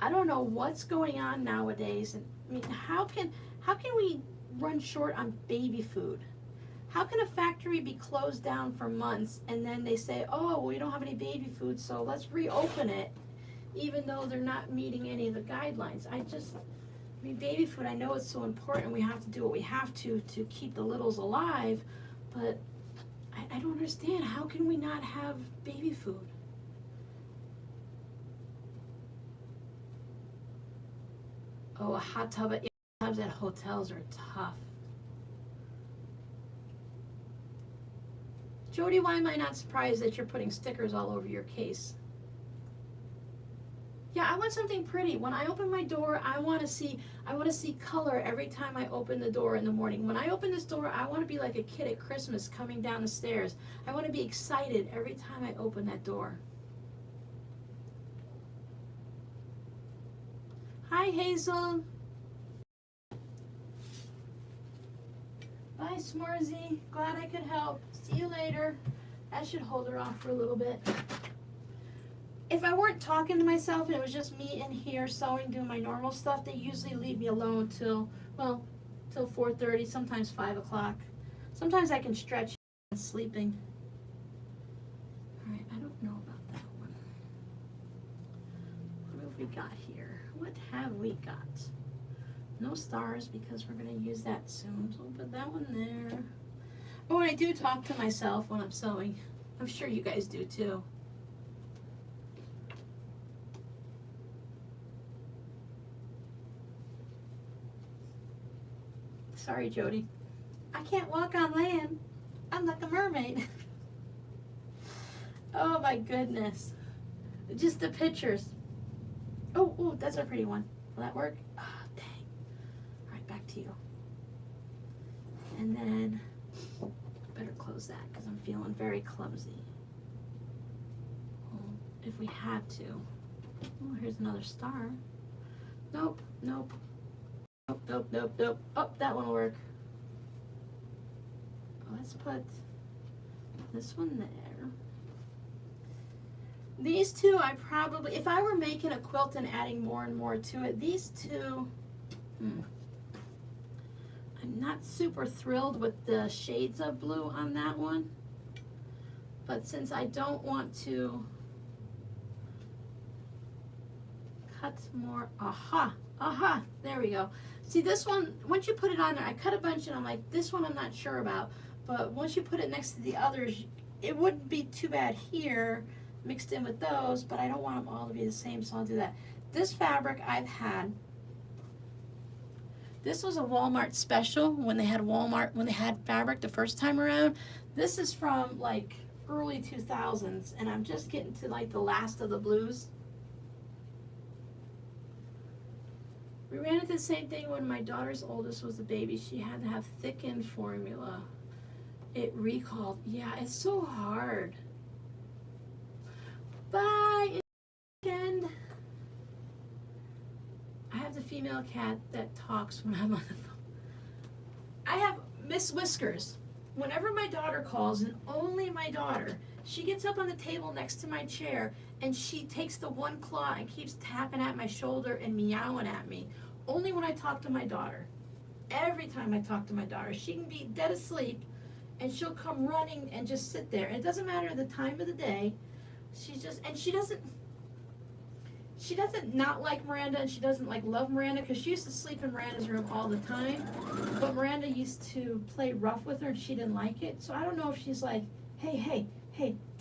I don't know what's going on nowadays. And I mean, how can we run short on baby food? How can a factory be closed down for months and then they say, oh, well, we don't have any baby food, so let's reopen it, even though they're not meeting any of the guidelines? I mean, baby food, I know it's so important. We have to do what we have to keep the littles alive, but I don't understand. How can we not have baby food? Oh, a hot tub tubs at hotels are tough. Jody, why am I not surprised that you're putting stickers all over your case? Yeah, I want something pretty. When I open my door, I want to see color every time I open the door in the morning. When I open this door, I want to be like a kid at Christmas coming down the stairs. I want to be excited every time I open that door. Hi, Hazel. Bye, Smorzy. Glad I could help. See you later. That should hold her off for a little bit. If I weren't talking to myself and it was just me in here sewing, doing my normal stuff, they usually leave me alone till 4:30, sometimes 5 o'clock. Sometimes I can stretch and sleeping. All right, I don't know about that one. What have we got here? What have we got? No stars because we're going to use that soon. So we'll put that one there. Oh, and I do talk to myself when I'm sewing. I'm sure you guys do too. Sorry, Jody. I can't walk on land. I'm like a mermaid. Oh my goodness. Just the pictures. Oh, that's a pretty one. Will that work? Oh, dang. All right, back to you. And then, better close that because I'm feeling very clumsy. Well, if we had to. Oh, here's another star. Nope. Nope. Oh, that one will work. Let's put this one there. These two, I probably, if I were making a quilt and adding more and more to it, these two, I I'm not super thrilled with the shades of blue on that one, but since I don't want to cut more, aha, there we go. See, this one, once you put it on there, I cut a bunch and I'm like, this one I'm not sure about, but once you put it next to the others, it wouldn't be too bad here mixed in with those, but I don't want them all to be the same, so I'll do that. This fabric I've had, this was a Walmart special when they had fabric the first time around. This is from like early 2000s, and I'm just getting to like the last of the blues. We ran into the same thing when my daughter's oldest was a baby. She had to have thickened formula. It recalled. Yeah, it's so hard. Bye. Weekend. I have the female cat that talks when I'm on the phone. I have Miss Whiskers. Whenever my daughter calls, and only my daughter, she gets up on the table next to my chair and she takes the one claw and keeps tapping at my shoulder and meowing at me. Only when I talk to my daughter. Every time I talk to my daughter, she can be dead asleep and she'll come running and just sit there. And it doesn't matter the time of the day. She's just, and she doesn't not like Miranda, and she doesn't like love Miranda, because she used to sleep in Miranda's room all the time. But Miranda used to play rough with her and she didn't like it. So I don't know if she's like, hey,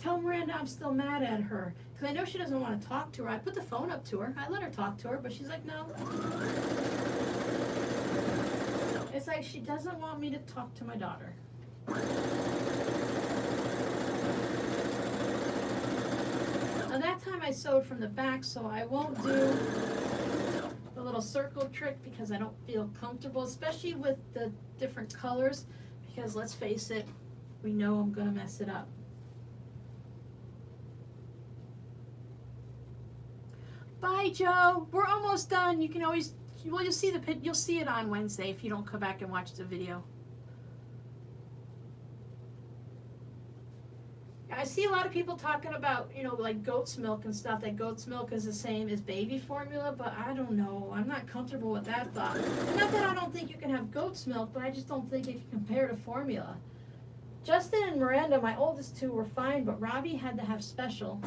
tell Miranda I'm still mad at her. Because I know she doesn't want to talk to her. I put the phone up to her. I let her talk to her, but she's like, no. It's like she doesn't want me to talk to my daughter. Now that time I sewed from the back, so I won't do the little circle trick because I don't feel comfortable, especially with the different colors, because let's face it, we know I'm gonna mess it up. Bye, Joe. We're almost done. You can always, well, you'll see it on Wednesday if you don't come back and watch the video. I see a lot of people talking about, like goat's milk and stuff, that goat's milk is the same as baby formula, but I don't know. I'm not comfortable with that thought. And not that I don't think you can have goat's milk, but I just don't think it can compare to formula. Justin and Miranda, my oldest two, were fine, but Robbie had to have special.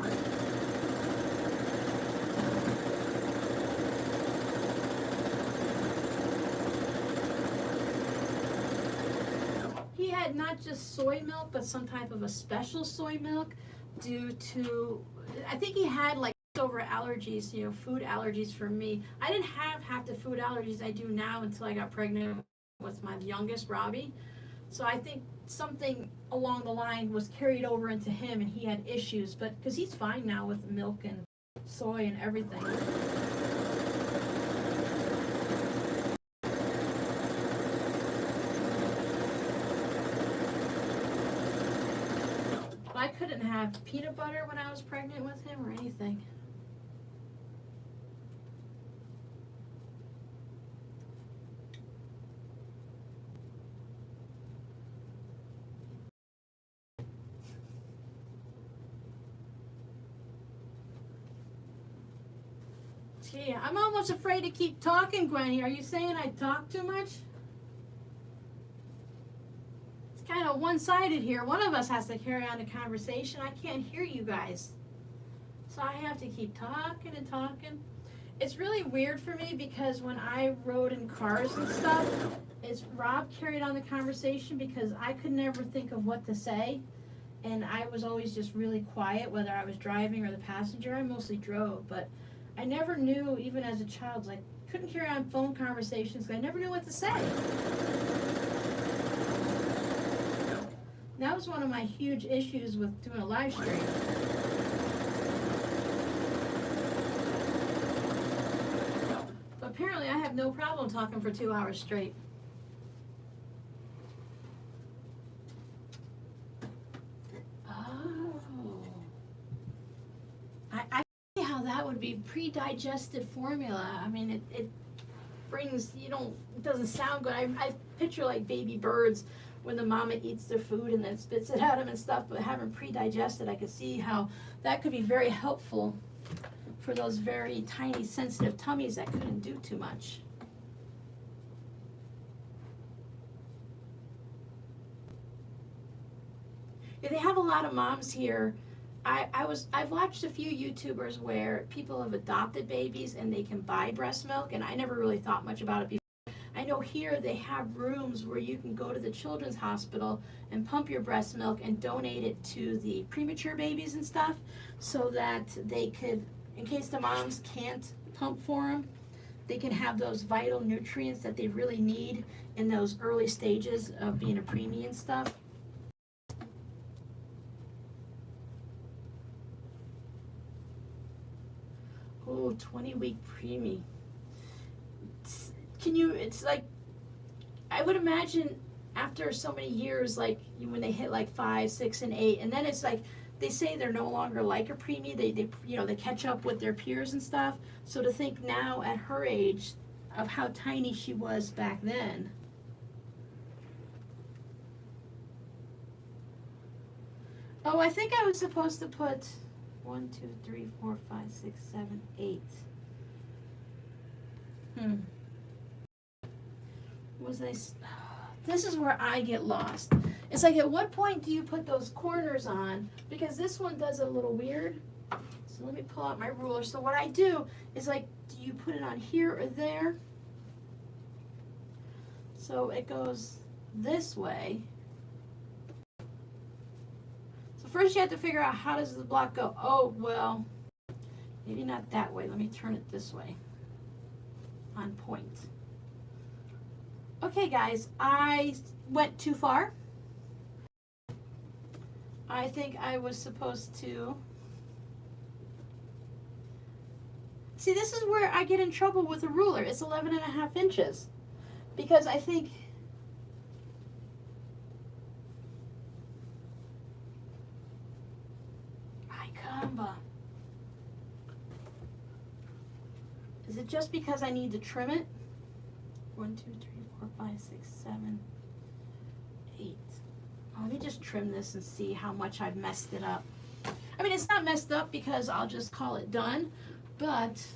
He had not just soy milk, but some type of a special soy milk due to, I think he had like over allergies, food allergies for me. I didn't have half the food allergies I do now until I got pregnant with my youngest, Robbie. So I think something along the line was carried over into him and he had issues, but because he's fine now with milk and soy and everything. I couldn't have peanut butter when I was pregnant with him or anything. Gee, I'm almost afraid to keep talking, Gwenny. Are you saying I talk too much? Kind of one-sided here. One of us has to carry on the conversation. I can't hear you guys, so I have to keep talking and talking. It's really weird for me because when I rode in cars and stuff, Rob carried on the conversation because I could never think of what to say, and I was always just really quiet, whether I was driving or the passenger. I mostly drove, but I never knew, even as a child, like couldn't carry on phone conversations because I never knew what to say. That was one of my huge issues with doing a live stream. But apparently I have no problem talking for 2 hours straight. Oh. I see how that would be pre-digested formula. I mean, it brings, it doesn't sound good. I picture like baby birds when the mama eats their food and then spits it at them and stuff, but having pre-digested, I could see how that could be very helpful for those very tiny sensitive tummies that couldn't do too much. If they have a lot of moms here, I've watched a few YouTubers where people have adopted babies and they can buy breast milk, and I never really thought much about it before. I know here they have rooms where you can go to the children's hospital and pump your breast milk and donate it to the premature babies and stuff, so that they could, in case the moms can't pump for them, they can have those vital nutrients that they really need in those early stages of being a preemie and stuff. Oh, 20-week preemie. It's like, I would imagine after so many years, like when they hit like 5, 6, and 8, and then it's like, they say they're no longer like a preemie. They catch up with their peers and stuff. So to think now at her age of how tiny she was back then. Oh, I think I was supposed to put 1, 2, 3, 4, 5, 6, 7, 8. This is where I get lost. It's like, at what point do you put those corners on? Because this one does a little weird. So let me pull out my ruler. So what I do is, like, do you put it on here or there? So it goes this way. So first you have to figure out, how does the block go? Oh, well, maybe not that way. Let me turn it this way. On point. Okay, guys, I went too far. I think I was supposed to... See, this is where I get in trouble with a ruler. It's 11.5 inches. Because I think... Ay, caramba. Is it just because I need to trim it? 1, 2, 3, 4, 5, 6, 7, 8. Let me just trim this and see how much I've messed it up. I mean, it's not messed up because I'll just call it done, but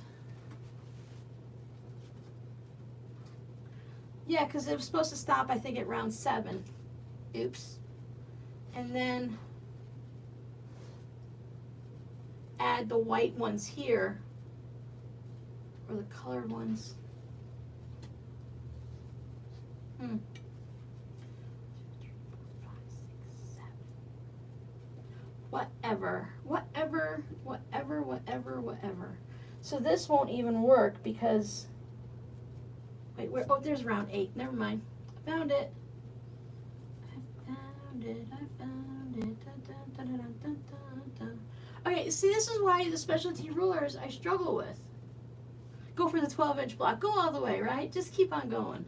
yeah, because it was supposed to stop, I think, at round 7. Oops. And then add the white ones here, or the colored ones. Whatever. So this won't even work because, wait, oh, there's round 8. Never mind. I found it. Okay, see, this is why the specialty rulers I struggle with. Go for the 12-inch block. Go all the way, right? Just keep on going.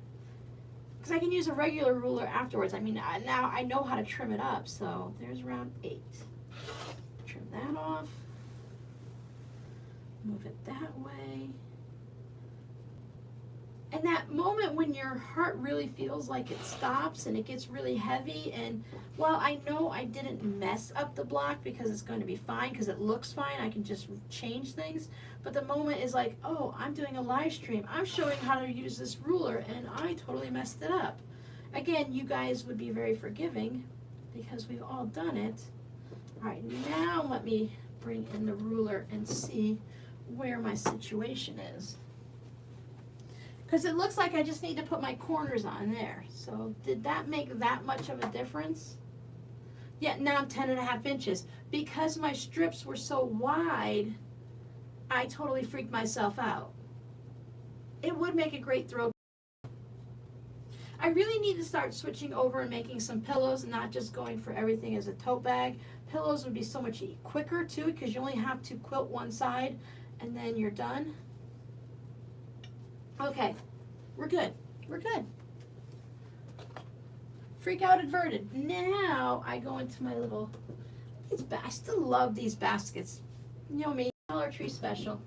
Because I can use a regular ruler afterwards. I mean, now I know how to trim it up. So there's round 8. Trim that off. Move it that way. And that moment when your heart really feels like it stops and it gets really heavy, and while I know I didn't mess up the block because it's going to be fine, because it looks fine, I can just change things, but the moment is like, oh, I'm doing a live stream, I'm showing how to use this ruler, and I totally messed it up. Again, you guys would be very forgiving because we've all done it. All right, now let me bring in the ruler and see where my situation is. Because it looks like I just need to put my corners on there. So did that make that much of a difference? Yeah, now I'm 10.5 inches. Because my strips were so wide, I totally freaked myself out. It would make a great throw. I really need to start switching over and making some pillows and not just going for everything as a tote bag. Pillows would be so much quicker too, because you only have to quilt one side and then you're done. Okay, we're good. We're good. Freak out averted. Now I go into my little, I still love these baskets. You know me, Dollar Tree special.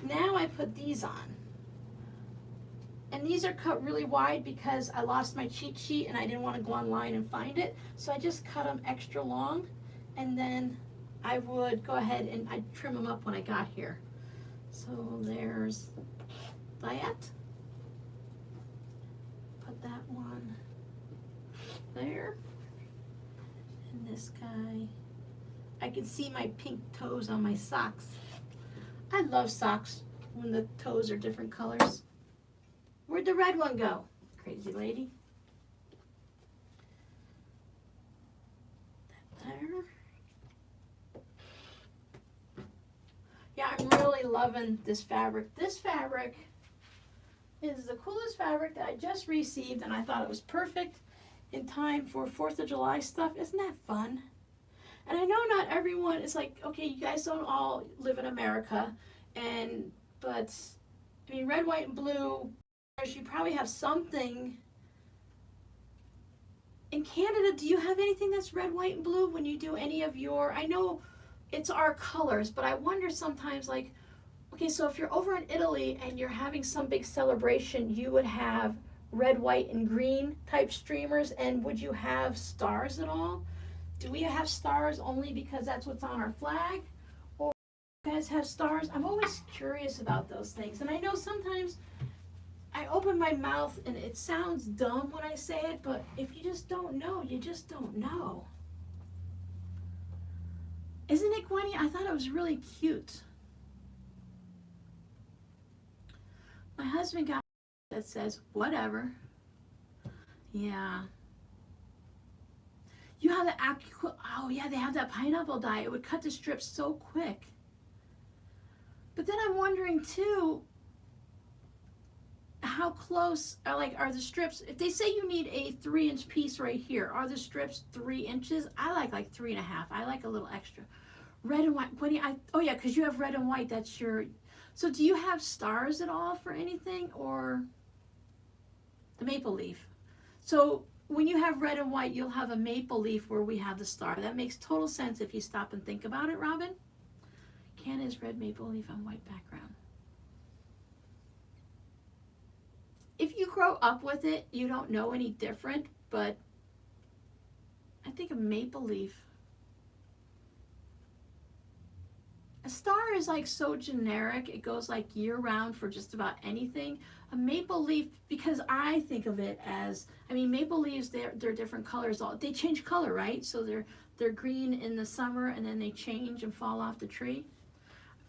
Now I put these on. And these are cut really wide because I lost my cheat sheet and I didn't want to go online and find it. So I just cut them extra long, and then I would go ahead and I'd trim them up when I got here. So there's that. Put that one there. And this guy. I can see my pink toes on my socks. I love socks when the toes are different colors. Where'd the red one go? Crazy lady. There. Yeah, I'm really loving this fabric. This fabric is the coolest fabric that I just received, and I thought it was perfect in time for 4th of July stuff. Isn't that fun? And I know not everyone is like, okay, you guys don't all live in America, but I mean, red, white, and blue, you probably have something. In Canada, do you have anything that's red, white, and blue when you do any of your, I know it's our colors, but I wonder sometimes, like, okay, so if you're over in Italy and you're having some big celebration, you would have red, white, and green type streamers, and would you have stars at all? Do we have stars only because that's what's on our flag? Or do you guys have stars? I'm always curious about those things. And I know sometimes I open my mouth and it sounds dumb when I say it, but if you just don't know, you just don't know. Isn't it, Gwenny? I thought it was really cute. My husband got that says, whatever. Yeah. You have the oh yeah, they have that pineapple dye. It would cut the strips so quick. But then I'm wondering too, how close are the strips? If they say you need a 3-inch piece right here, are the strips 3 inches? I like 3.5. I like a little extra. Red and white. Oh yeah, because you have red and white. That's your. So do you have stars at all for anything, or the maple leaf? So when you have red and white, you'll have a maple leaf where we have the star. That makes total sense if you stop and think about it, Robin. Canada's red maple leaf on white background. If you grow up with it, you don't know any different, but I think a maple leaf. A star is like so generic. It goes like year round for just about anything. A maple leaf, because I think of it as, I mean, maple leaves, they're different colors. They change color, right? So they're green in the summer and then they change and fall off the tree.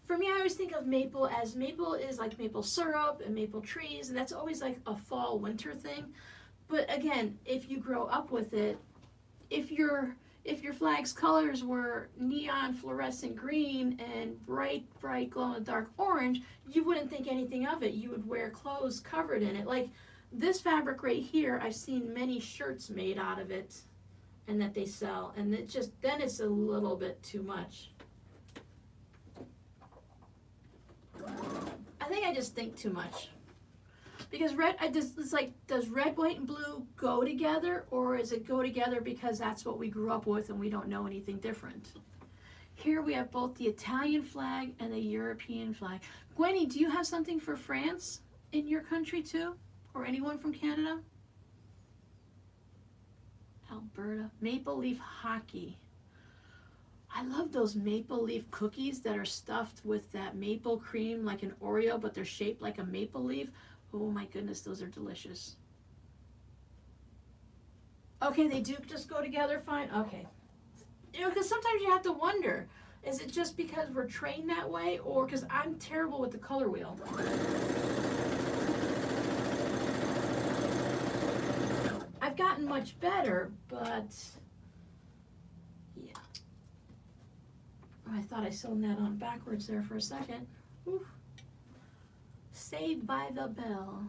For me, I always think of maple as maple is like maple syrup and maple trees, and that's always like a fall winter thing. But again, if you grow up with it, if your flag's colors were neon fluorescent green and bright glow in the dark orange, you wouldn't think anything of it. You would wear clothes covered in it. Like this fabric right here, I've seen many shirts made out of it and that they sell, and then it's a little bit too much. I think I just think too much. Because it's like, does red, white, and blue go together, or is it go together because that's what we grew up with and we don't know anything different? Here we have both the Italian flag and the European flag. Gwenny, do you have something for France in your country too? Or anyone from Canada? Alberta. Maple leaf hockey. I love those maple leaf cookies that are stuffed with that maple cream like an Oreo, but they're shaped like a maple leaf. Oh my goodness, those are delicious. Okay, they do just go together fine? Okay. You know, because sometimes you have to wonder, is it just because we're trained that way, or because I'm terrible with the color wheel? I've gotten much better, but yeah. Oh, I thought I sewn that on backwards there for a second. Oof. Saved by the Bell.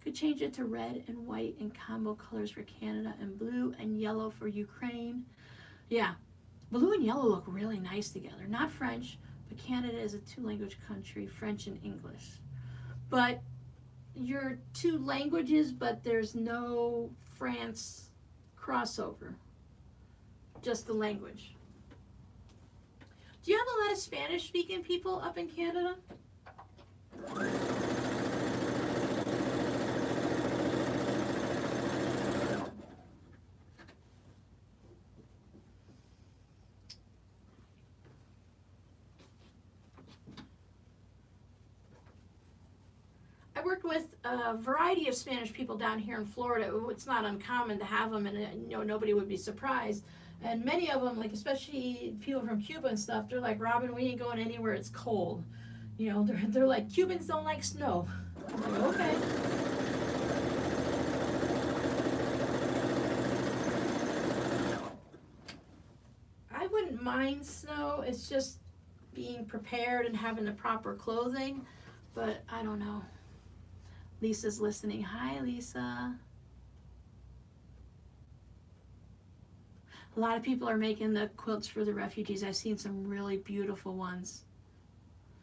Could change it to red and white and combo colors for Canada and blue and yellow for Ukraine. Yeah, blue and yellow look really nice together. Not French, but Canada is a 2-language country, French and English. But you're 2 languages, but there's no France crossover. Just the language. Do you have a lot of Spanish-speaking people up in Canada? I worked with a variety of Spanish people down here in Florida. It's not uncommon to have them, and nobody would be surprised. And many of them, like especially people from Cuba and stuff, they're like, Robin, we ain't going anywhere, it's cold. You know, they're like, Cubans don't like snow. I'm like, okay. I wouldn't mind snow, it's just being prepared and having the proper clothing, but I don't know. Lisa's listening. Hi, Lisa. A lot of people are making the quilts for the refugees. I've seen some really beautiful ones.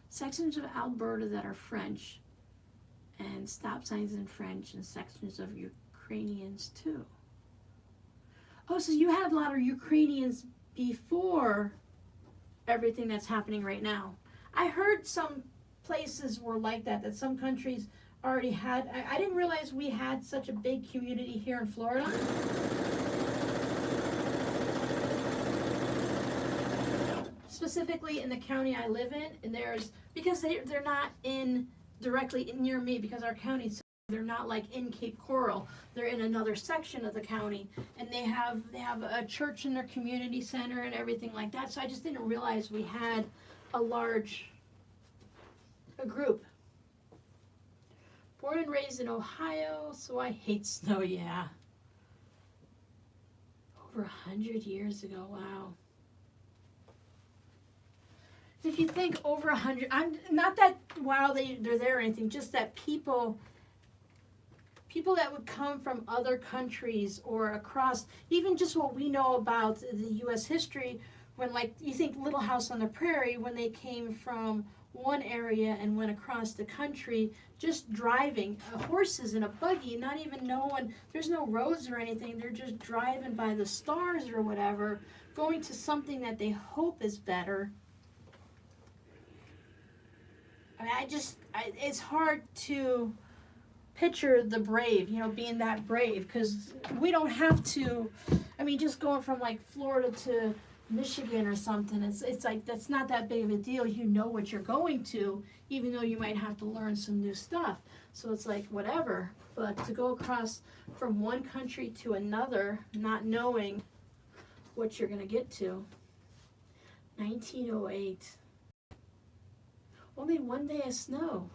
Sections of Alberta that are French, and stop signs in French, and sections of Ukrainians too. Oh, so you had a lot of Ukrainians before everything that's happening right now. I heard some places were like that, that some countries already had. I didn't realize we had such a big community here in Florida. Specifically in the county I live in, and there's, because they're not in directly near me, because our county, they're not like in Cape Coral, they're in another section of the county, and they have a church in their community center and everything like that. So I just didn't realize we had a group. Born and raised in Ohio, so I hate snow. Yeah, over 100 years ago. Wow. If you think over 100, I'm not that wow they're there or anything, just that people that would come from other countries or across, even just what we know about the U.S. history, when like you think Little House on the Prairie, when they came from one area and went across the country, just driving horses in a buggy, not even knowing, there's no roads or anything, they're just driving by the stars or whatever, going to something that they hope is better. I mean, it's hard to picture the brave, you know, being that brave, because we don't have to, I mean, just going from like Florida to Michigan or something, it's like, that's not that big of a deal. You know what you're going to, even though you might have to learn some new stuff. So it's like, whatever. But to go across from one country to another, not knowing what you're going to get to. 1908. Only one day of snow.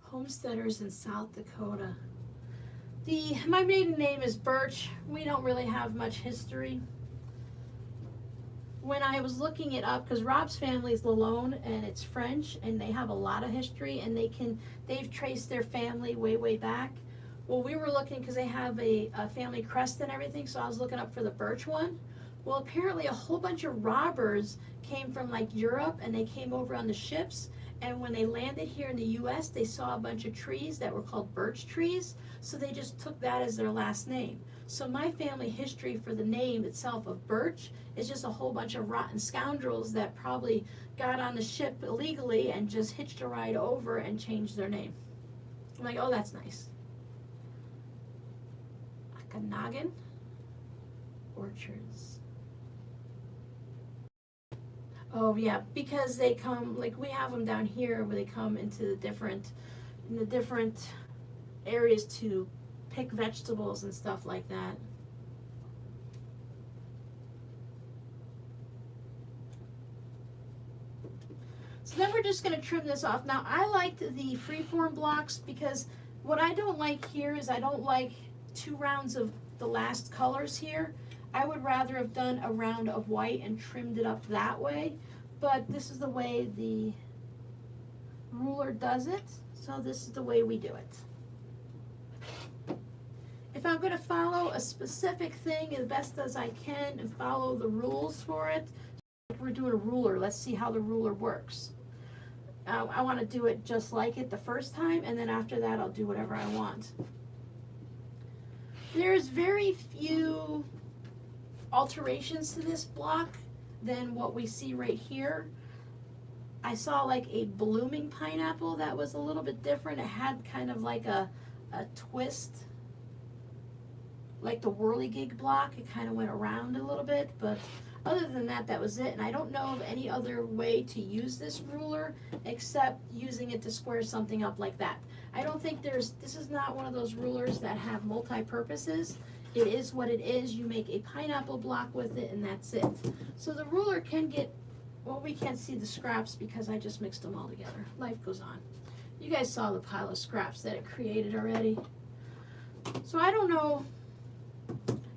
Homesteaders in South Dakota. My maiden name is Birch. We don't really have much history. When I was looking it up, because Rob's family is LaLone and it's French, and they have a lot of history, and they've traced their family way back. Well, we were looking because they have a family crest and everything, so I was looking up for the Birch one. Well, apparently a whole bunch of robbers came from like Europe, and they came over on the ships, and when they landed here in the U.S., they saw a bunch of trees that were called birch trees, so they just took that as their last name. So my family history for the name itself of Birch is just a whole bunch of rotten scoundrels that probably got on the ship illegally and just hitched a ride over and changed their name. I'm like, oh, that's nice. Okanagan orchards. Oh yeah, because they come, like we have them down here where they come into the different areas to pick vegetables and stuff like that. So then we're just going to trim this off. Now I liked the freeform blocks because what I don't like here is I don't like 2 rounds of the last colors here. I would rather have done a round of white and trimmed it up that way, but this is the way the ruler does it, so this is the way we do it. If I'm going to follow a specific thing as best as I can and follow the rules for it, we're doing a ruler, let's see how the ruler works. I want to do it just like it the first time, and then after that I'll do whatever I want. There's very few alterations to this block than what we see right here. I saw like a blooming pineapple that was a little bit different. It had kind of like a twist, like the whirligig block. It kind of went around a little bit, but other than that, that was it. And I don't know of any other way to use this ruler except using it to square something up like that. I don't think this is not one of those rulers that have multi-purposes. it is what it is. You make a pineapple block with it and that's it. So the ruler can get, well, we can't see the scraps because I just mixed them all together. Life goes on. You guys saw the pile of scraps that it created already. So I don't know,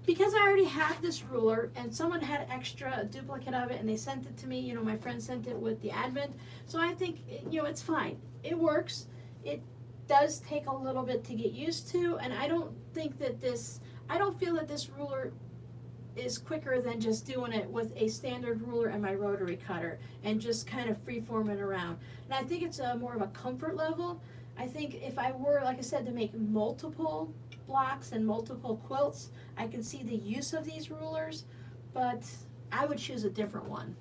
because I already have this ruler and someone had extra duplicate of it and they sent it to me, you know, my friend sent it with the advent. So I think, you know, it's fine. It works. It does take a little bit to get used to, and I don't think that I don't feel that this ruler is quicker than just doing it with a standard ruler and my rotary cutter and just kind of free-forming around. And I think it's more of a comfort level. I think if I were, like I said, to make multiple blocks and multiple quilts, I can see the use of these rulers, but I would choose a different one.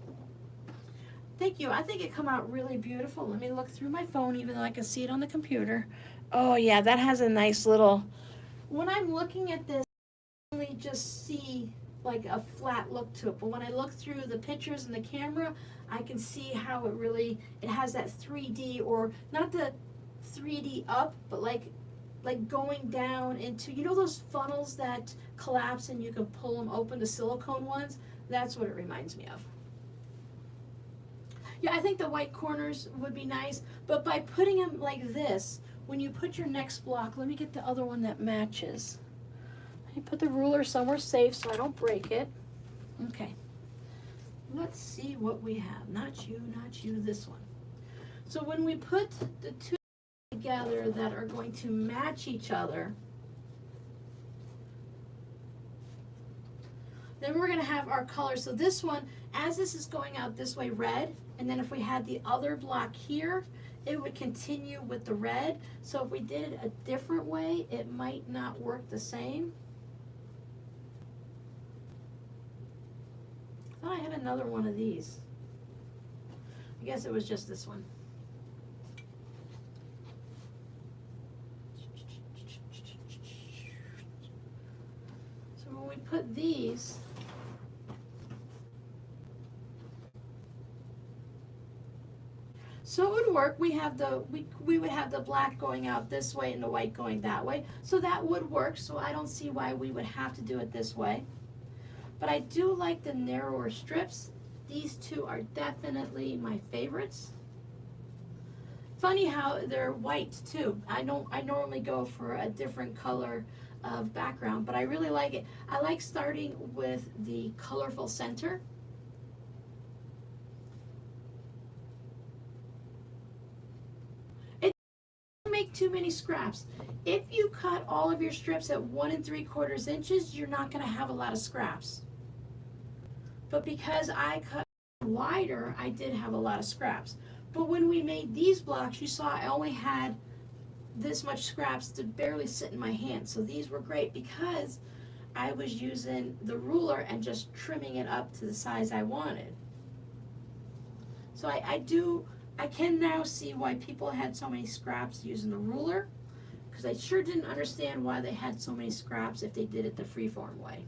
Thank you. I think it come out really beautiful. Let me look through my phone, even though I can see it on the computer. Oh yeah, that has a nice little, when I'm looking at this, I only just see like a flat look to it, but when I look through the pictures and the camera, I can see how it has that 3D, or not the 3D up, but like going down into, you know those funnels that collapse and you can pull them open, the silicone ones? That's what it reminds me of. Yeah, I think the white corners would be nice, but by putting them like this, when you put your next block, let me get the other one that matches. I put the ruler somewhere safe so I don't break it. Okay, let's see what we have. Not you, this one. So when we put the two together that are going to match each other, then we're going to have our color. So this one, as this is going out this way, red, and then if we had the other block here, it would continue with the red. So if we did it a different way, it might not work the same. I thought I had another one of these. I guess it was just this one. So when we put these, so it would work. We have we would have the black going out this way and the white going that way. So that would work. So I don't see why we would have to do it this way. But I do like the narrower strips. These two are definitely my favorites. Funny how they're white too. I normally go for a different color of background, but I really like it. I like starting with the colorful center. It doesn't make too many scraps. If you cut all of your strips at 1 3/4 inches, you're not going to have a lot of scraps. But because I cut wider, I did have a lot of scraps. But when we made these blocks, you saw I only had this much scraps to barely sit in my hand. So these were great because I was using the ruler and just trimming it up to the size I wanted. So I can now see why people had so many scraps using the ruler, because I sure didn't understand why they had so many scraps if they did it the freeform way.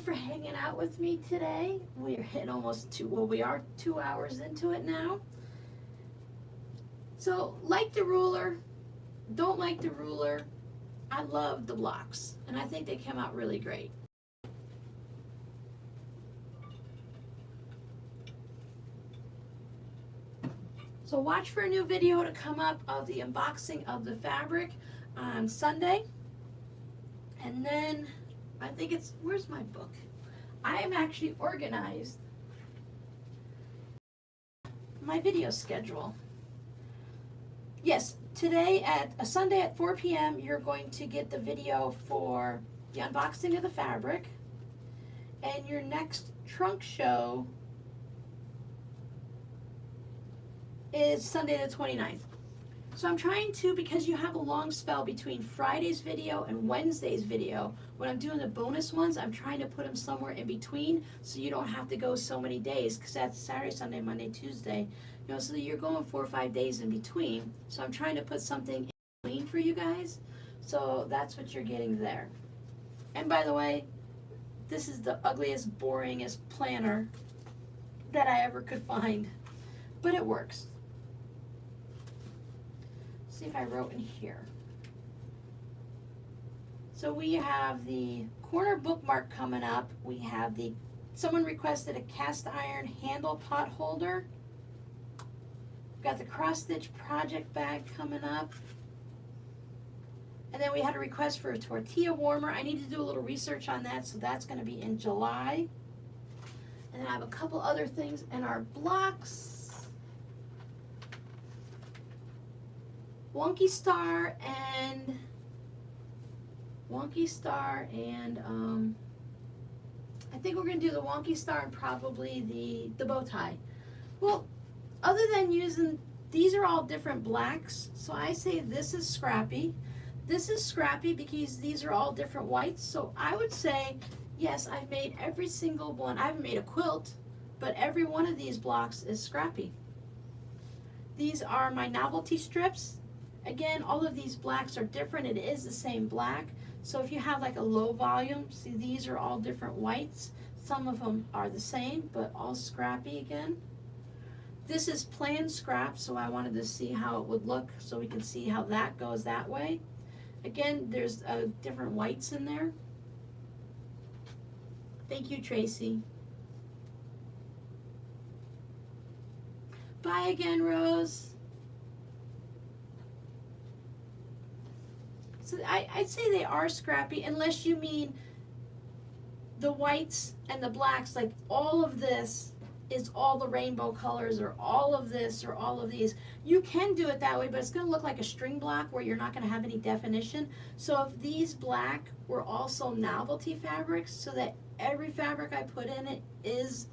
For hanging out with me today. We're hitting almost we are 2 hours into it now. So like the ruler, don't like the ruler, I love the blocks and I think they came out really great. So watch for a new video to come up of the unboxing of the fabric on Sunday. And then I think it's, where's my book? I am actually organized my video schedule. Yes, today at Sunday at 4 p.m. you're going to get the video for the unboxing of the fabric, and your next trunk show is Sunday the 29th. So I'm trying to, because you have a long spell between Friday's video and Wednesday's video, when I'm doing the bonus ones, I'm trying to put them somewhere in between so you don't have to go so many days, because that's Saturday, Sunday, Monday, Tuesday, you know, so you're going 4 or 5 days in between. So I'm trying to put something in between for you guys. So that's what you're getting there. And by the way, this is the ugliest, boringest planner that I ever could find, but it works. See if I wrote in here. So we have the corner bookmark coming up. We have someone requested a cast iron handle pot holder. We've got the cross stitch project bag coming up. And then we had a request for a tortilla warmer. I need to do a little research on that, so that's going to be in July. And then I have a couple other things in our blocks. Wonky Star and I think we're going to do the Wonky Star and probably the bow tie. Well, other than using, these are all different blacks, so I say this is scrappy. This is scrappy because these are all different whites, so I would say, yes, I've made every single one. I haven't made a quilt, but every one of these blocks is scrappy. These are my novelty strips. Again, all of these blacks are different. It is the same black. So if you have like a low volume, see these are all different whites. Some of them are the same, but all scrappy again. This is planned scrap, so I wanted to see how it would look so we can see how that goes that way. Again, there's different whites in there. Thank you, Tracy. Bye again, Rose. So I'd say they are scrappy, unless you mean the whites and the blacks, like all of this is all the rainbow colors, or all of this, or all of these. You can do it that way, but it's going to look like a string block where you're not going to have any definition. So if these black were also novelty fabrics, so that every fabric I put in it is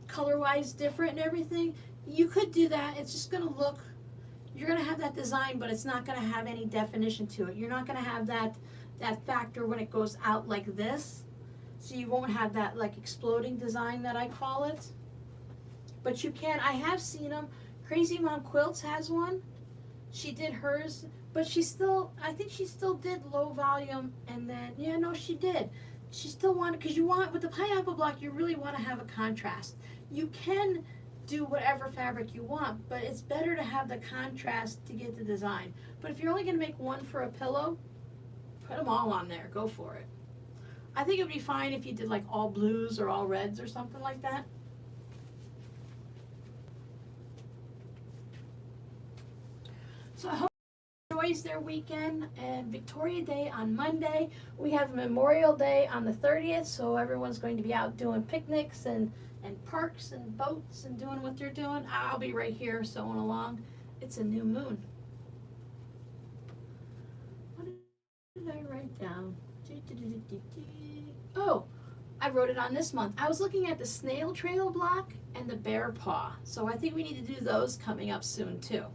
color-wise different and everything, you could do that. It's just going to look, you're going to have that design, but it's not going to have any definition to it. You're not going to have that factor when it goes out like this. So you won't have that like exploding design that I call it. But you can, I have seen them. Crazy Mom Quilts has one. She did hers, but she still, I think she still did low volume, and then, yeah, no, she did. She still wanted, because you want, with the pineapple block, you really want to have a contrast. You can do whatever fabric you want, but it's better to have the contrast to get the design. But if you're only going to make one for a pillow, put them all on there, go for it. I think it would be fine if you did like all blues or all reds or something like that. So I hope everyone enjoys their weekend, and Victoria Day on Monday. We have Memorial Day on the 30th, so everyone's going to be out doing picnics and parks and boats and doing what they're doing. I'll be right here sewing along. It's a new moon. What did I write down? Oh, I wrote it on this month. I was looking at the snail trail block and the bear paw. So I think we need to do those coming up soon too.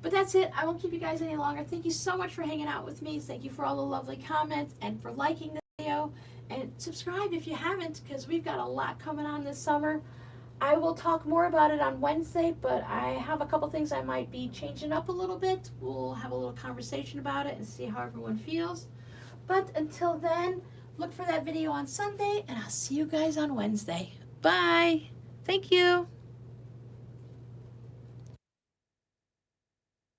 But that's it. I won't keep you guys any longer. Thank you so much for hanging out with me. Thank you for all the lovely comments and for liking the video. And subscribe if you haven't, because we've got a lot coming on this summer. I will talk more about it on Wednesday, but I have a couple things I might be changing up a little bit. We'll have a little conversation about it and see how everyone feels. But until then, look for that video on Sunday, and I'll see you guys on Wednesday. Bye. Thank you.